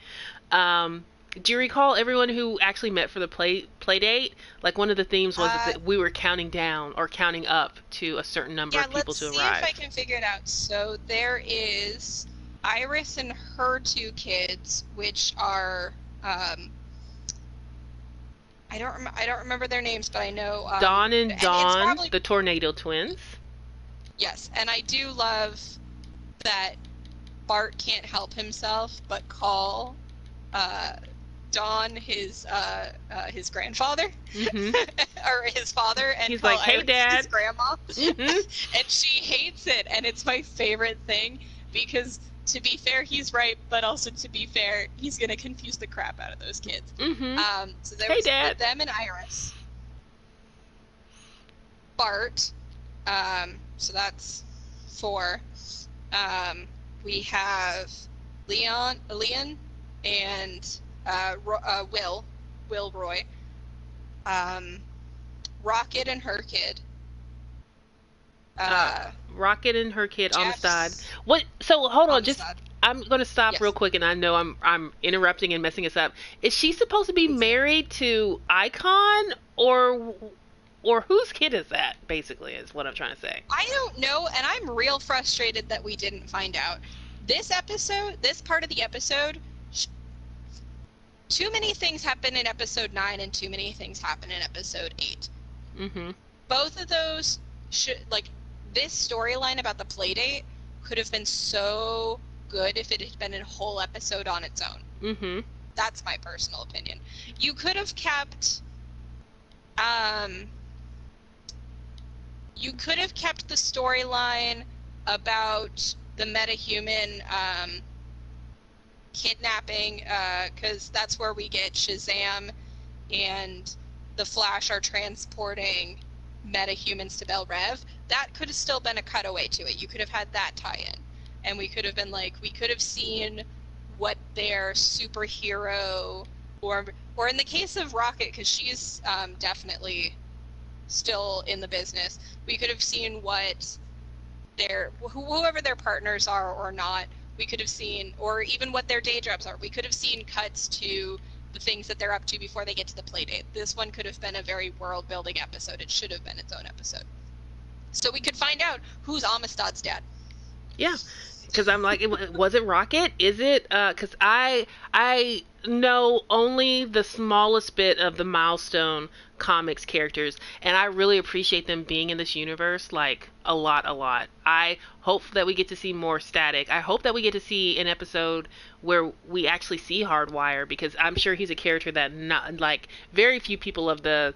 Do you recall everyone who actually met for the play date? Like, one of the themes was that we were counting down or counting up to a certain number of people to arrive. Yeah, let's see if I can figure it out. So there is Iris and her two kids, which are I don't remember their names, but I know Dawn and Dawn, the Tornado Twins. Yes, and I do love that Bart can't help himself but call Dawn his grandfather, or his father, and he's call like, "Hey, Iris Dad," his grandma, and she hates it, and it's my favorite thing because, to be fair, he's right, but also to be fair, he's gonna confuse the crap out of those kids. So there was Dad. them and Iris, Bart. So that's 4. We have Leon, and Will Roy. Rocket and her kid. Rocket and her kid, Amistad. What? So hold on, Amistad. I'm gonna stop real quick, and I know I'm interrupting and messing us up. Is she supposed to be married to Icon, or whose kid is that? Basically, is what I'm trying to say. I don't know, and I'm real frustrated that we didn't find out. This part of the episode, too many things happen in episode 9, and too many things happen in episode 8. Both of those this storyline about the playdate could have been so good if it had been a whole episode on its own. That's my personal opinion. You could have kept the storyline about the metahuman kidnapping, because that's where we get Shazam and the Flash are transporting metahumans to Bel Rev. That could have still been a cutaway to it. You could have had that tie-in, and we could have been we could have seen what their superhero, or in the case of Rocket, because she's definitely still in the business, we could have seen what whoever their partners are or not, we could have seen, or even what their day jobs are. We could have seen cuts to the things that they're up to before they get to the play date. This one could have been a very world-building episode. It should have been its own episode. So we could find out who's Amistad's dad. Yeah, because I'm like, was it Rocket? Is it? Because I know only the smallest bit of the Milestone comics characters, and I really appreciate them being in this universe, like, a lot. I hope that we get to see more Static. I hope that we get to see an episode where we actually see Hardwire, because I'm sure he's a character that very few people of the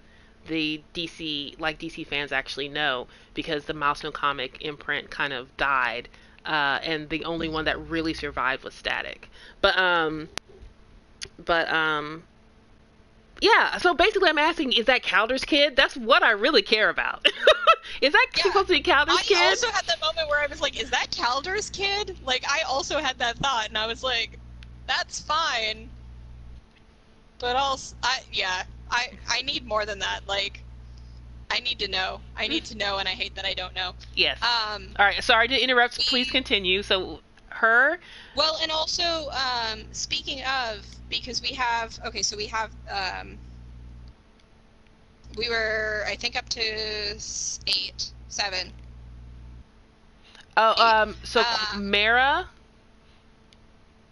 DC fans actually know, because the Milestone comic imprint kind of died, and the only one that really survived was Static. But yeah, so basically I'm asking, is that Calder's kid? That's what I really care about. Is that supposed to be Calder's kid? I also had that moment where I was like, is that Calder's kid? Like, I also had that thought, and I was like, that's fine. But also, I need more than that. Like, I need to know. I need to know, and I hate that I don't know. Yes. All right. Sorry to interrupt. Please continue. So her. Well, and also, speaking of, because we have, okay, so we have, we were, I think, up to 8, 7. Oh, 8. so Mara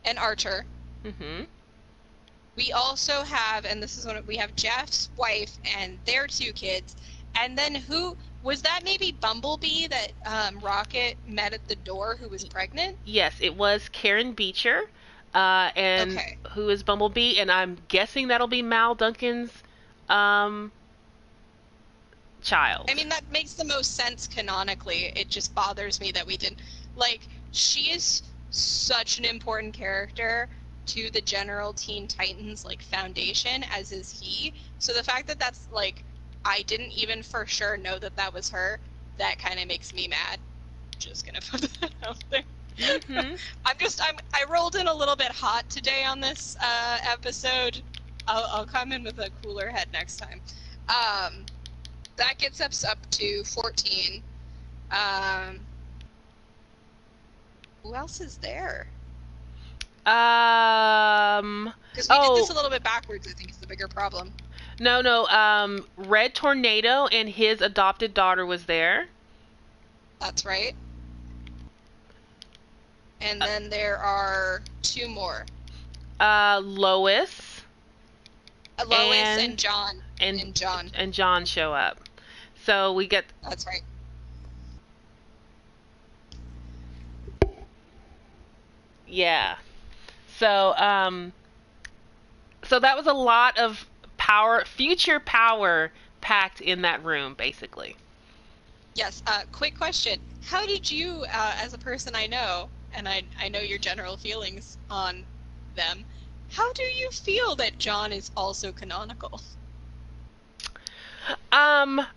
and Archer. Mm-hmm. We also have, and this is one, we have Jeff's wife and their 2 kids. And then who was that? Maybe Bumblebee that Rocket met at the door, who was pregnant? Yes, it was Karen Beecher, and Okay. who is Bumblebee, and I'm guessing that'll be Mal Duncan's child. I mean, that makes the most sense canonically. It just bothers me that we didn't, like, she is such an important character to the general Teen Titans, like, foundation, as is he. So the fact that that's, like, I didn't even for sure know that that was her, that kind of makes me mad. Just gonna put that out there. Mm-hmm. I rolled in a little bit hot today on this episode. I'll come in with a cooler head next time. That gets us up to 14. Who else is there? Because we did this a little bit backwards, I think, is the bigger problem. No. Red Tornado and his adopted daughter was there. That's right. And then there are 2 more. Lois. Lois and John. And John. And John show up. So we get... That's right. Yeah. So that was a lot of future power packed in that room, basically. Yes. Quick question. How did you, as a person I know, and I know your general feelings on them, how do you feel that John is also canonical? I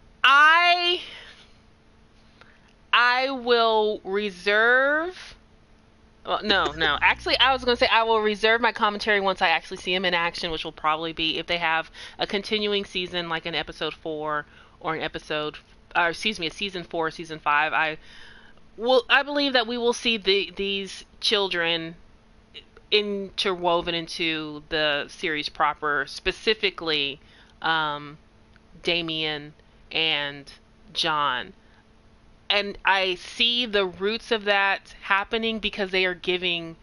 will reserve... Well, no. Actually, I was going to say I will reserve my commentary once I actually see him in action, which will probably be if they have a continuing season, like an episode 4 or a season 4, season 5. I believe that we will see these children interwoven into the series proper, specifically Damian and John. And I see the roots of that happening because they are giving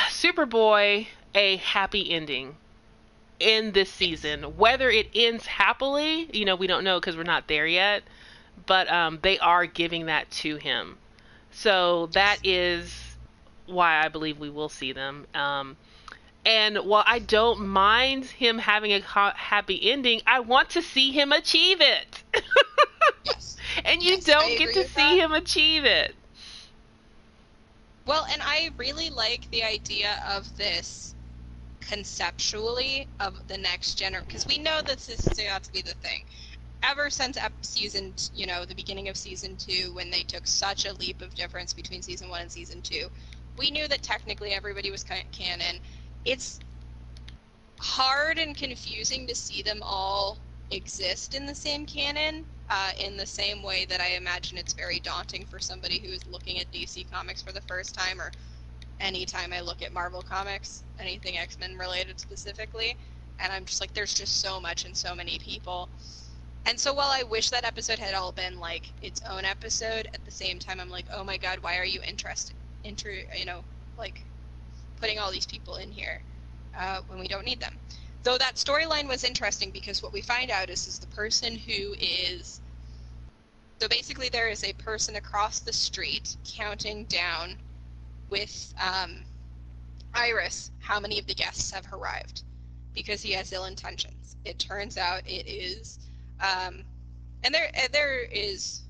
Superboy a happy ending in this season. Whether it ends happily, we don't know because we're not there yet. But they are giving that to him. So that is why I believe we will see them. And while I don't mind him having a happy ending, I want to see him achieve it. Yes. And you don't get to see him achieve it. Well, and I really like the idea of this conceptually of the next generation, because we know that this is got to be the thing. Ever since season, the beginning of season 2, when they took such a leap of difference between season 1 and season 2, we knew that technically everybody was canon. It's hard and confusing to see them all exist in the same canon, in the same way that I imagine it's very daunting for somebody who is looking at DC Comics for the first time, or anytime I look at Marvel Comics, anything X-Men related specifically, and I'm just like, there's just so much and so many people. And so while I wish that episode had all been like its own episode, at the same time I'm like, oh my god, why are you putting all these people in here when we don't need them? Though that storyline was interesting because what we find out is the person who is... So basically there is a person across the street counting down with Iris how many of the guests have arrived because he has ill intentions. It turns out it is... and there is...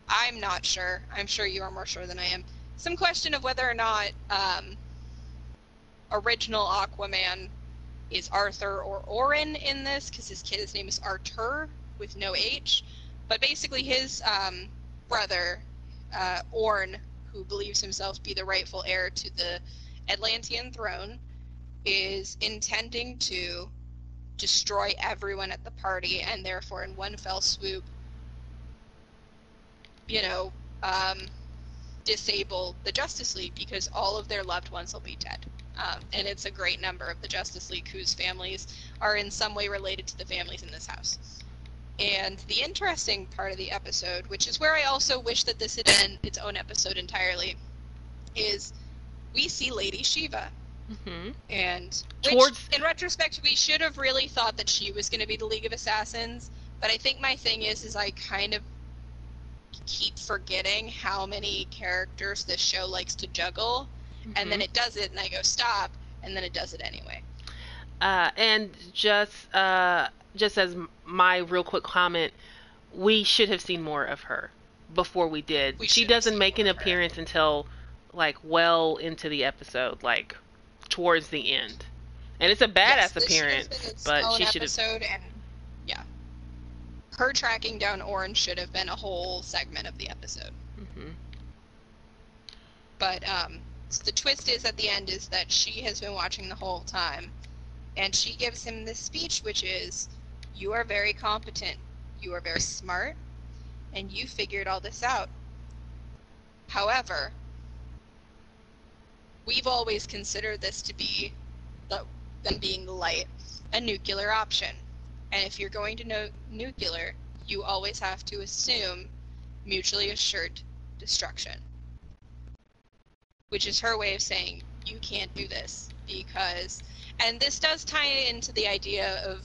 I'm not sure. I'm sure you are more sure than I am. Some question of whether or not original Aquaman is Arthur or Orin in this, because his name is Artur with no H. But basically his brother, Orn, who believes himself to be the rightful heir to the Atlantean throne, is intending to destroy everyone at the party, and therefore in one fell swoop, you know, disable the Justice League, because all of their loved ones will be dead. And it's a great number of the Justice League whose families are in some way related to the families in this house. And the interesting part of the episode, which is where I also wish that this had been its own episode entirely, is we see Lady Shiva. Mm-hmm. And which, in retrospect, we should have really thought that she was going to be the League of Assassins. But I think my thing is I kind of keep forgetting how many characters this show likes to juggle. Mm-hmm. And then it does it, and I go, stop, and then it does it anyway. And just as my real quick comment, we should have seen more of her before we did. She doesn't make an appearance until, like, well into the episode, like, towards the end. And it's a badass appearance, but she should have... And, yeah. Her tracking down Orange should have been a whole segment of the episode. Mm-hmm. But, so the twist is at the end is that she has been watching the whole time. And she gives him this speech, which is, you are very competent, you are very smart, and you figured all this out. However, we've always considered this to be, them being the light, a nuclear option. And if you're going to know nuclear, you always have to assume mutually assured destruction. Which is her way of saying, you can't do this, because... And this does tie into the idea of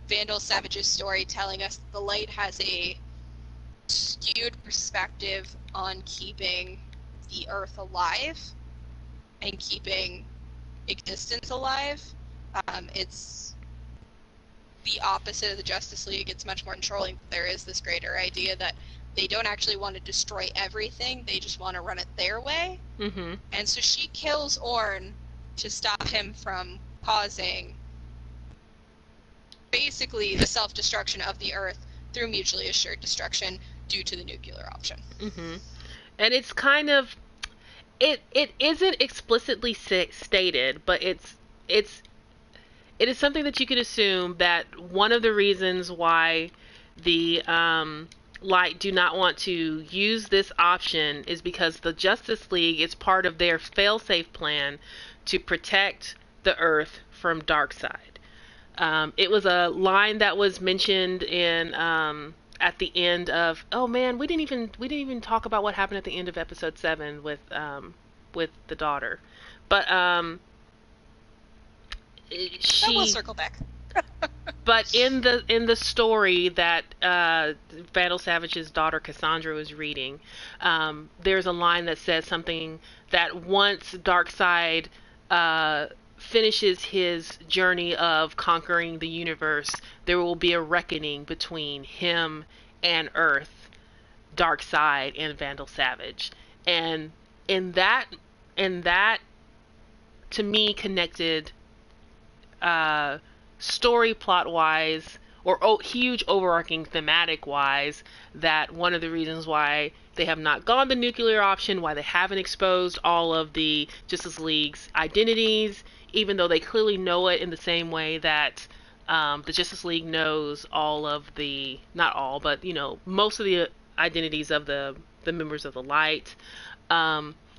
Vandal Savage's story telling us the light has a skewed perspective on keeping the Earth alive and keeping existence alive. It's the opposite of the Justice League. It's much more controlling. There is this greater idea that they don't actually want to destroy everything. They just want to run it their way. Mm-hmm. And so she kills Orn to stop him from causing basically the self-destruction of the Earth through mutually assured destruction due to the nuclear option. Mm-hmm. And it's kind of... It isn't explicitly stated, but it is something that you could assume that one of the reasons why the Light do not want to use this option is because the Justice League is part of their fail-safe plan to protect the Earth from Darkseid. It was a line that was mentioned in at the end of... Oh man, we didn't even talk about what happened at the end of episode 7 with the daughter, but we'll circle back. But in the story that Vandal Savage's daughter Cassandra was reading, there's a line that says something that once Darkseid finishes his journey of conquering the universe, there will be a reckoning between him and Earth, Darkseid and Vandal Savage. And in that to me connected story plot wise, or huge overarching thematic wise, that one of the reasons why they have not gone the nuclear option, why they haven't exposed all of the Justice League's identities, even though they clearly know it in the same way that the Justice League knows all of the, not all, but most of the identities of the members of the Light,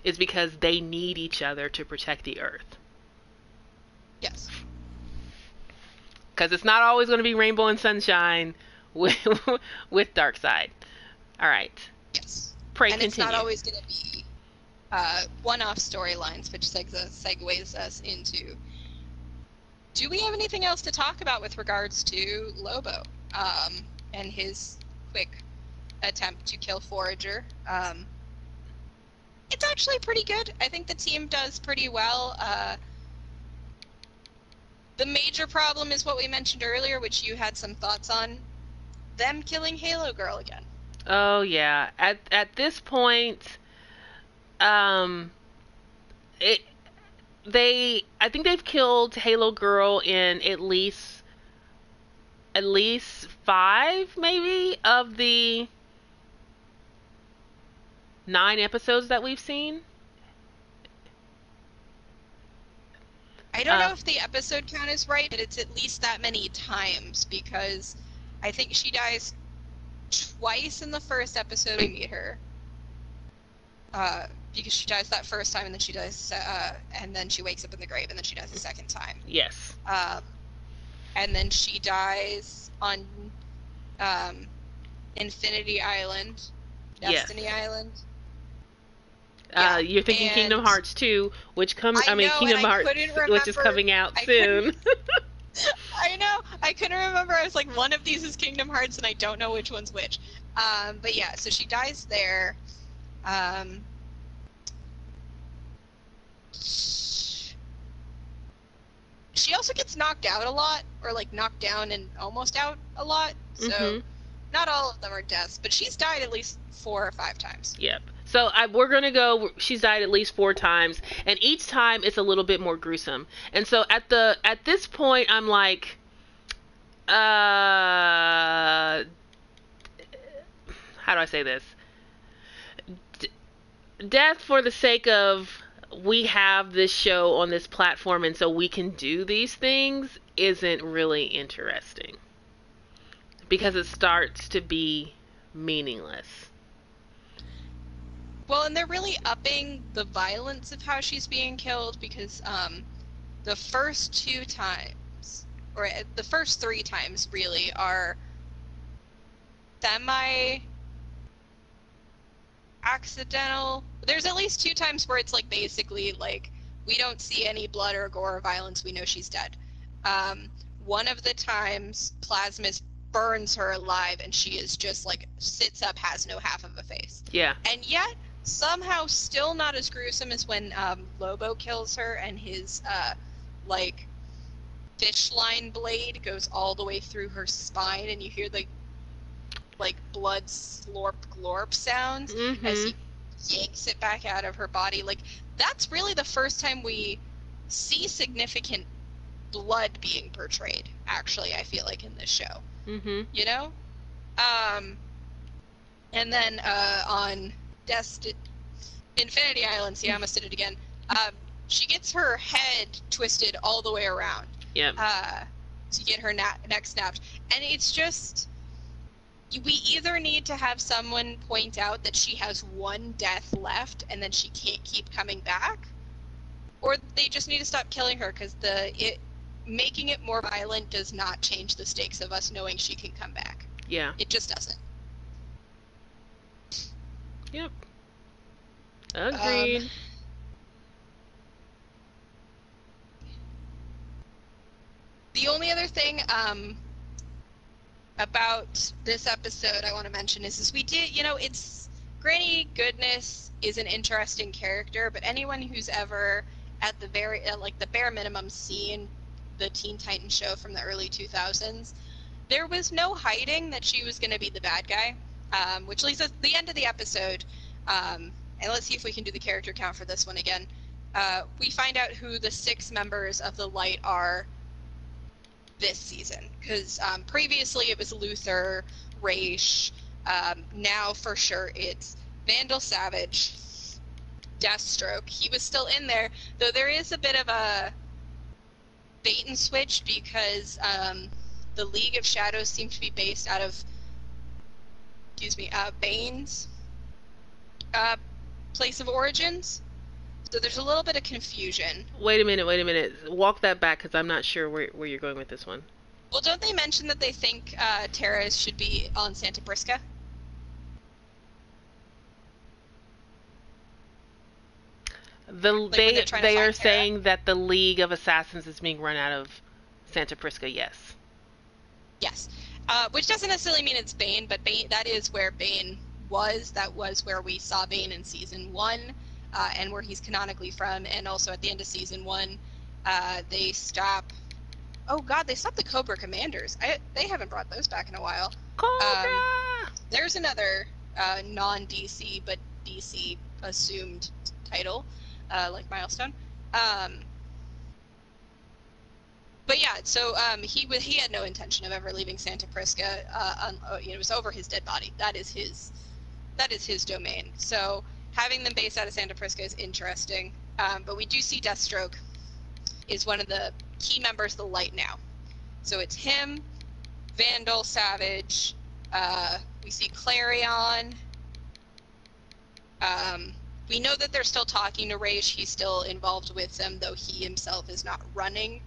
is because they need each other to protect the Earth. Yes. Because it's not always going to be rainbow and sunshine with Darkseid. All right. Yes. Pray and continue. It's not always going to be one-off storylines, which segues us into... Do we have anything else to talk about with regards to Lobo and his quick attempt to kill Forager? It's actually pretty good. I think the team does pretty well. The major problem is what we mentioned earlier, which you had some thoughts on. Them killing Halo Girl again. Oh, yeah. At this point, I think they've killed Halo Girl in at least 5, maybe, of the 9 episodes that we've seen. I don't know if the episode count is right, but it's at least that many times, because I think she dies twice in the first episode we meet her. Because she dies that first time, and then she dies, and then she wakes up in the grave, and then she dies the second time. Yes. And then she dies on Infinity Island, Destiny Island. Yeah. You're thinking Kingdom Hearts 2, which Kingdom Hearts, which is coming out soon. I know. I couldn't remember. I was like, one of these is Kingdom Hearts, and I don't know which one's which. But yeah, so she dies there. She also gets knocked out a lot, or like knocked down and almost out a lot. So not all of them are deaths, but she's died at least 4 or 5 times. Yep. So we're going to go, she's died at least 4 times, and each time it's a little bit more gruesome. And so at this point, I'm like, how do I say this? Death for the sake of, we have this show on this platform and so we can do these things, isn't really interesting. Because it starts to be meaningless. Well, and they're really upping the violence of how she's being killed, because the first 2 times, or the first 3 times really, are semi-accidental. There's at least 2 times where it's like basically like, we don't see any blood or gore or violence, we know she's dead. One of the times, Plasmus burns her alive and she is just like, sits up, has no half of a face. Yeah. And yet, somehow still not as gruesome as when Lobo kills her and his like fish line blade goes all the way through her spine, and you hear the like blood slorp glorp sounds as he yanks it back out of her body. Like, that's really the first time we see significant blood being portrayed, actually, I feel like, in this show. You know? And then on Infinity Island, see, I almost did it again. She gets her head twisted all the way around. Yep. To get her neck snapped. And it's just, we either need to have someone point out that she has 1 death left and then she can't keep coming back, or they just need to stop killing her, because making it more violent does not change the stakes of us knowing she can come back. Yeah. It just doesn't. Yep. Agreed. The only other thing about this episode I want to mention is we did, it's Granny Goodness is an interesting character, but anyone who's ever at the the bare minimum seen the Teen Titans show from the early 2000s, there was no hiding that she was going to be the bad guy, which leads us to the end of the episode. And let's see if we can do the character count for this one again. We find out who the 6 members of the Light are this season, because previously it was Luther, Raish, now for sure it's Vandal Savage, Deathstroke. He was still in there, though there is a bit of a bait and switch, because the League of Shadows seems to be based out of, Bane's place of origins. So there's a little bit of confusion. Wait a minute. Walk that back, because I'm not sure where you're going with this one. Well, don't they mention that they think Terra should be on Santa Prisca? They are saying that the League of Assassins is being run out of Santa Prisca, yes. Yes. Which doesn't necessarily mean it's Bane, but that is where Bane was. That was where we saw Bane in Season 1. And where he's canonically from, and also at the end of Season 1, they stop... Oh god, they stopped the Cobra Commanders. They haven't brought those back in a while. Cobra! There's another non-DC, but DC-assumed title, like Milestone. But yeah, so he had no intention of ever leaving Santa Prisca. It was over his dead body. That is his domain. So having them based out of Santa Prisca is interesting. But we do see Deathstroke is one of the key members of the Light now. So it's him, Vandal Savage, we see Clarion. We know that they're still talking to Raish. He's still involved with them, though he himself is not running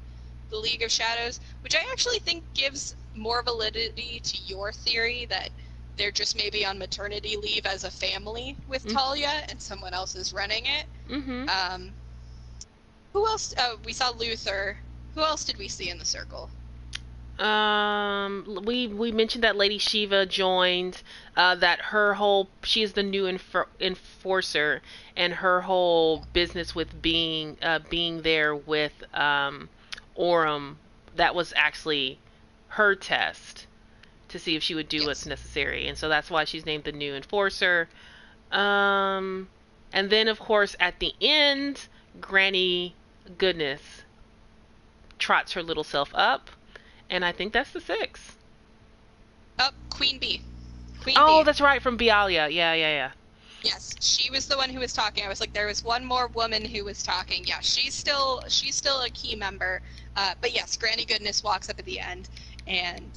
the League of Shadows, which I actually think gives more validity to your theory that they're just maybe on maternity leave as a family with Talia and someone else is running it. Mm-hmm. Who else? We saw Luther. Who else did we see in the circle? We mentioned that Lady Shiva joined. That she is the new enforcer, and her whole business with being there with Orym. That was actually her test to see if she would do what's necessary, and so that's why she's named the new enforcer. And then of course at the end, Granny Goodness trots her little self up, and I think that's the 6. Queen Bee. Oh, that's right, from Bialia. Yeah. Yes, she was the one who was talking. I was like, there was one more woman who was talking. Yeah, she's still a key member. But yes, Granny Goodness walks up at the end and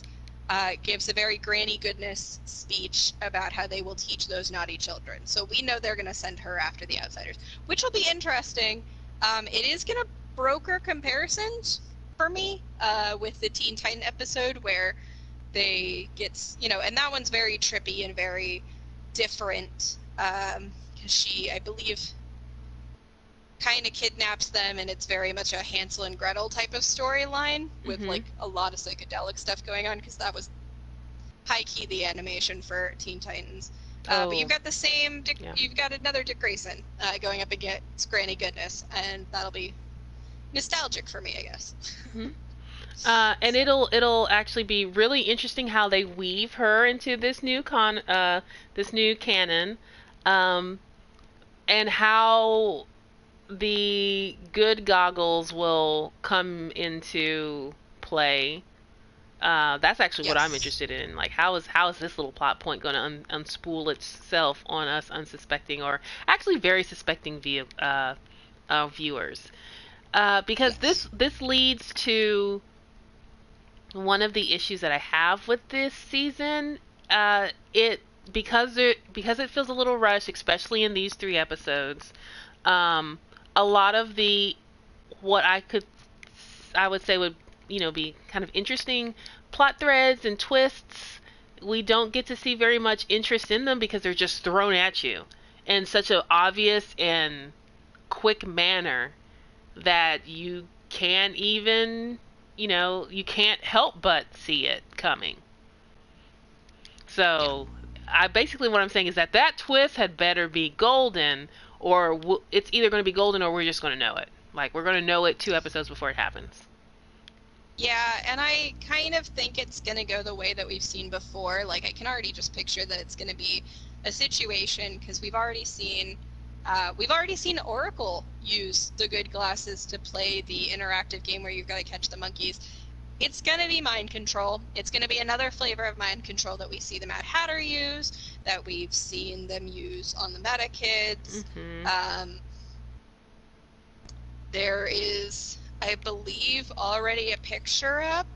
gives a very Granny Goodness speech about how they will teach those naughty children. So we know they're going to send her after the Outsiders, which will be interesting. It is going to broker comparisons for me with the Teen Titan episode where they get, and that one's very trippy and very different. Because she, I believe, kind of kidnaps them, and it's very much a Hansel and Gretel type of storyline with like a lot of psychedelic stuff going on, because that was high key the animation for Teen Titans. But you've got the same, you've got another Dick Grayson going up against Granny Goodness, and that'll be nostalgic for me, I guess. And it'll actually be really interesting how they weave her into this new canon, and how the good goggles will come into play. That's actually what I'm interested in. Like, how is this little plot point going to unspool itself on us unsuspecting, or actually very suspecting viewers? Because this leads to one of the issues that I have with this season. Because it feels a little rushed, especially in these 3 episodes. A lot of what I would say would be kind of interesting plot threads and twists, we don't get to see very much interest in them because they're just thrown at you in such an obvious and quick manner that you can't even, you can't help but see it coming. So what I'm saying is that twist had better be golden, or it's either going to be golden or we're just going to know it. Like, we're going to know it 2 episodes before it happens. Yeah, and I kind of think it's going to go the way that we've seen before. Like, I can already just picture that it's going to be a situation, because we've already seen Oracle use the good glasses to play the interactive game where you've got to catch the monkeys. It's going to be mind control. It's going to be another flavor of mind control that we see the Mad Hatter use, that we've seen them use on the Meta Kids. There is, I believe, already a picture up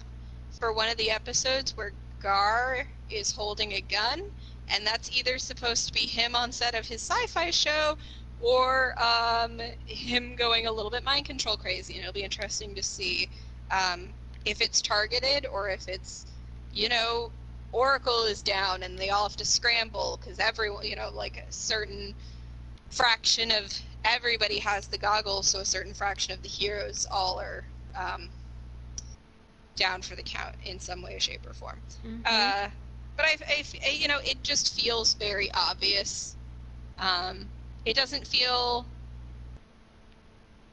for one of the episodes where Gar is holding a gun, and that's either supposed to be him on set of his sci-fi show or him going a little bit mind control crazy. And it'll be interesting to see if it's targeted or if it's, Oracle is down and they all have to scramble because everyone, like a certain fraction of everybody has the goggles, so a certain fraction of the heroes all are down for the count in some way, shape, or form. But it just feels very obvious. It doesn't feel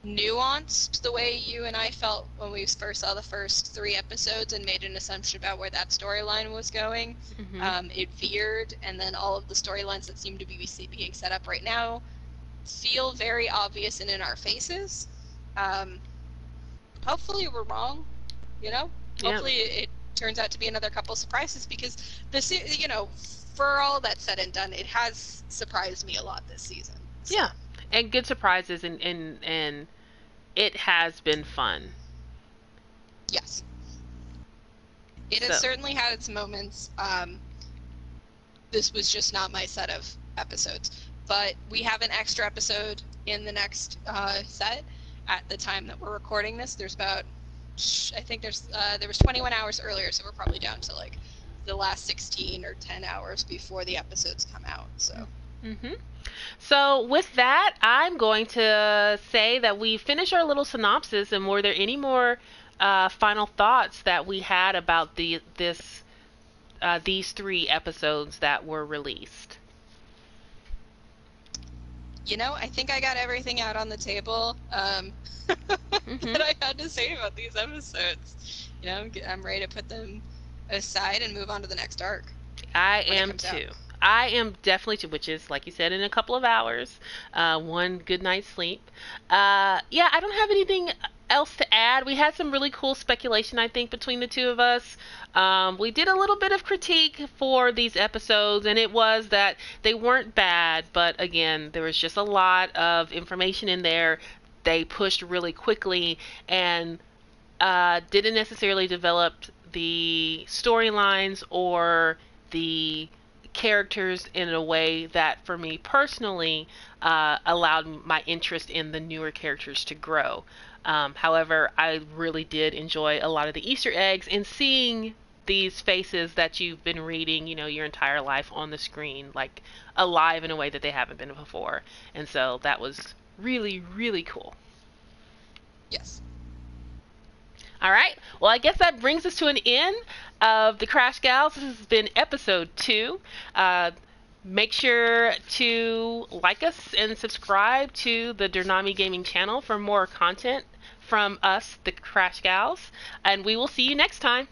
nuanced the way you and I felt when we first saw the first 3 episodes and made an assumption about where that storyline was going. It veered, and then all of the storylines that seem to be being set up right now feel very obvious and in our faces. Hopefully we're wrong, Hopefully it turns out to be another couple surprises, because this, for all that's said and done, it has surprised me a lot this season. So. Yeah, and good surprises, and it has been fun. Yes. It So, has certainly had its moments. This was just not my set of episodes. But we have an extra episode in the next set. At the time that we're recording this, there's about, I think there was 21 hours earlier, so we're probably down to like the last 16 or 10 hours before the episodes come out. So. mm-hmm. So with that, I'm going to say that we finished our little synopsis. And were there any more final thoughts that we had about these 3 episodes that were released? I think I got everything out on the table that I had to say about these episodes. I'm ready to put them aside and move on to the next arc. I am too. I am definitely too, which is, like you said, in a couple of hours. One good night's sleep. Yeah, I don't have anything else to add. We had some really cool speculation, I think, between the two of us. We did a little bit of critique for these episodes, and it was that they weren't bad, but again, there was just a lot of information in there. They pushed really quickly and didn't necessarily develop the storylines or the characters in a way that, for me personally, allowed my interest in the newer characters to grow. However, I really did enjoy a lot of the Easter eggs and seeing these faces that you've been reading, your entire life on the screen, like alive in a way that they haven't been before. And so that was really, really cool. Yes. All right. Well, I guess that brings us to an end of the Crash Gals. This has been episode 2. Make sure to like us and subscribe to the Durnami Gaming channel for more content from us, the Crash Gals. And we will see you next time.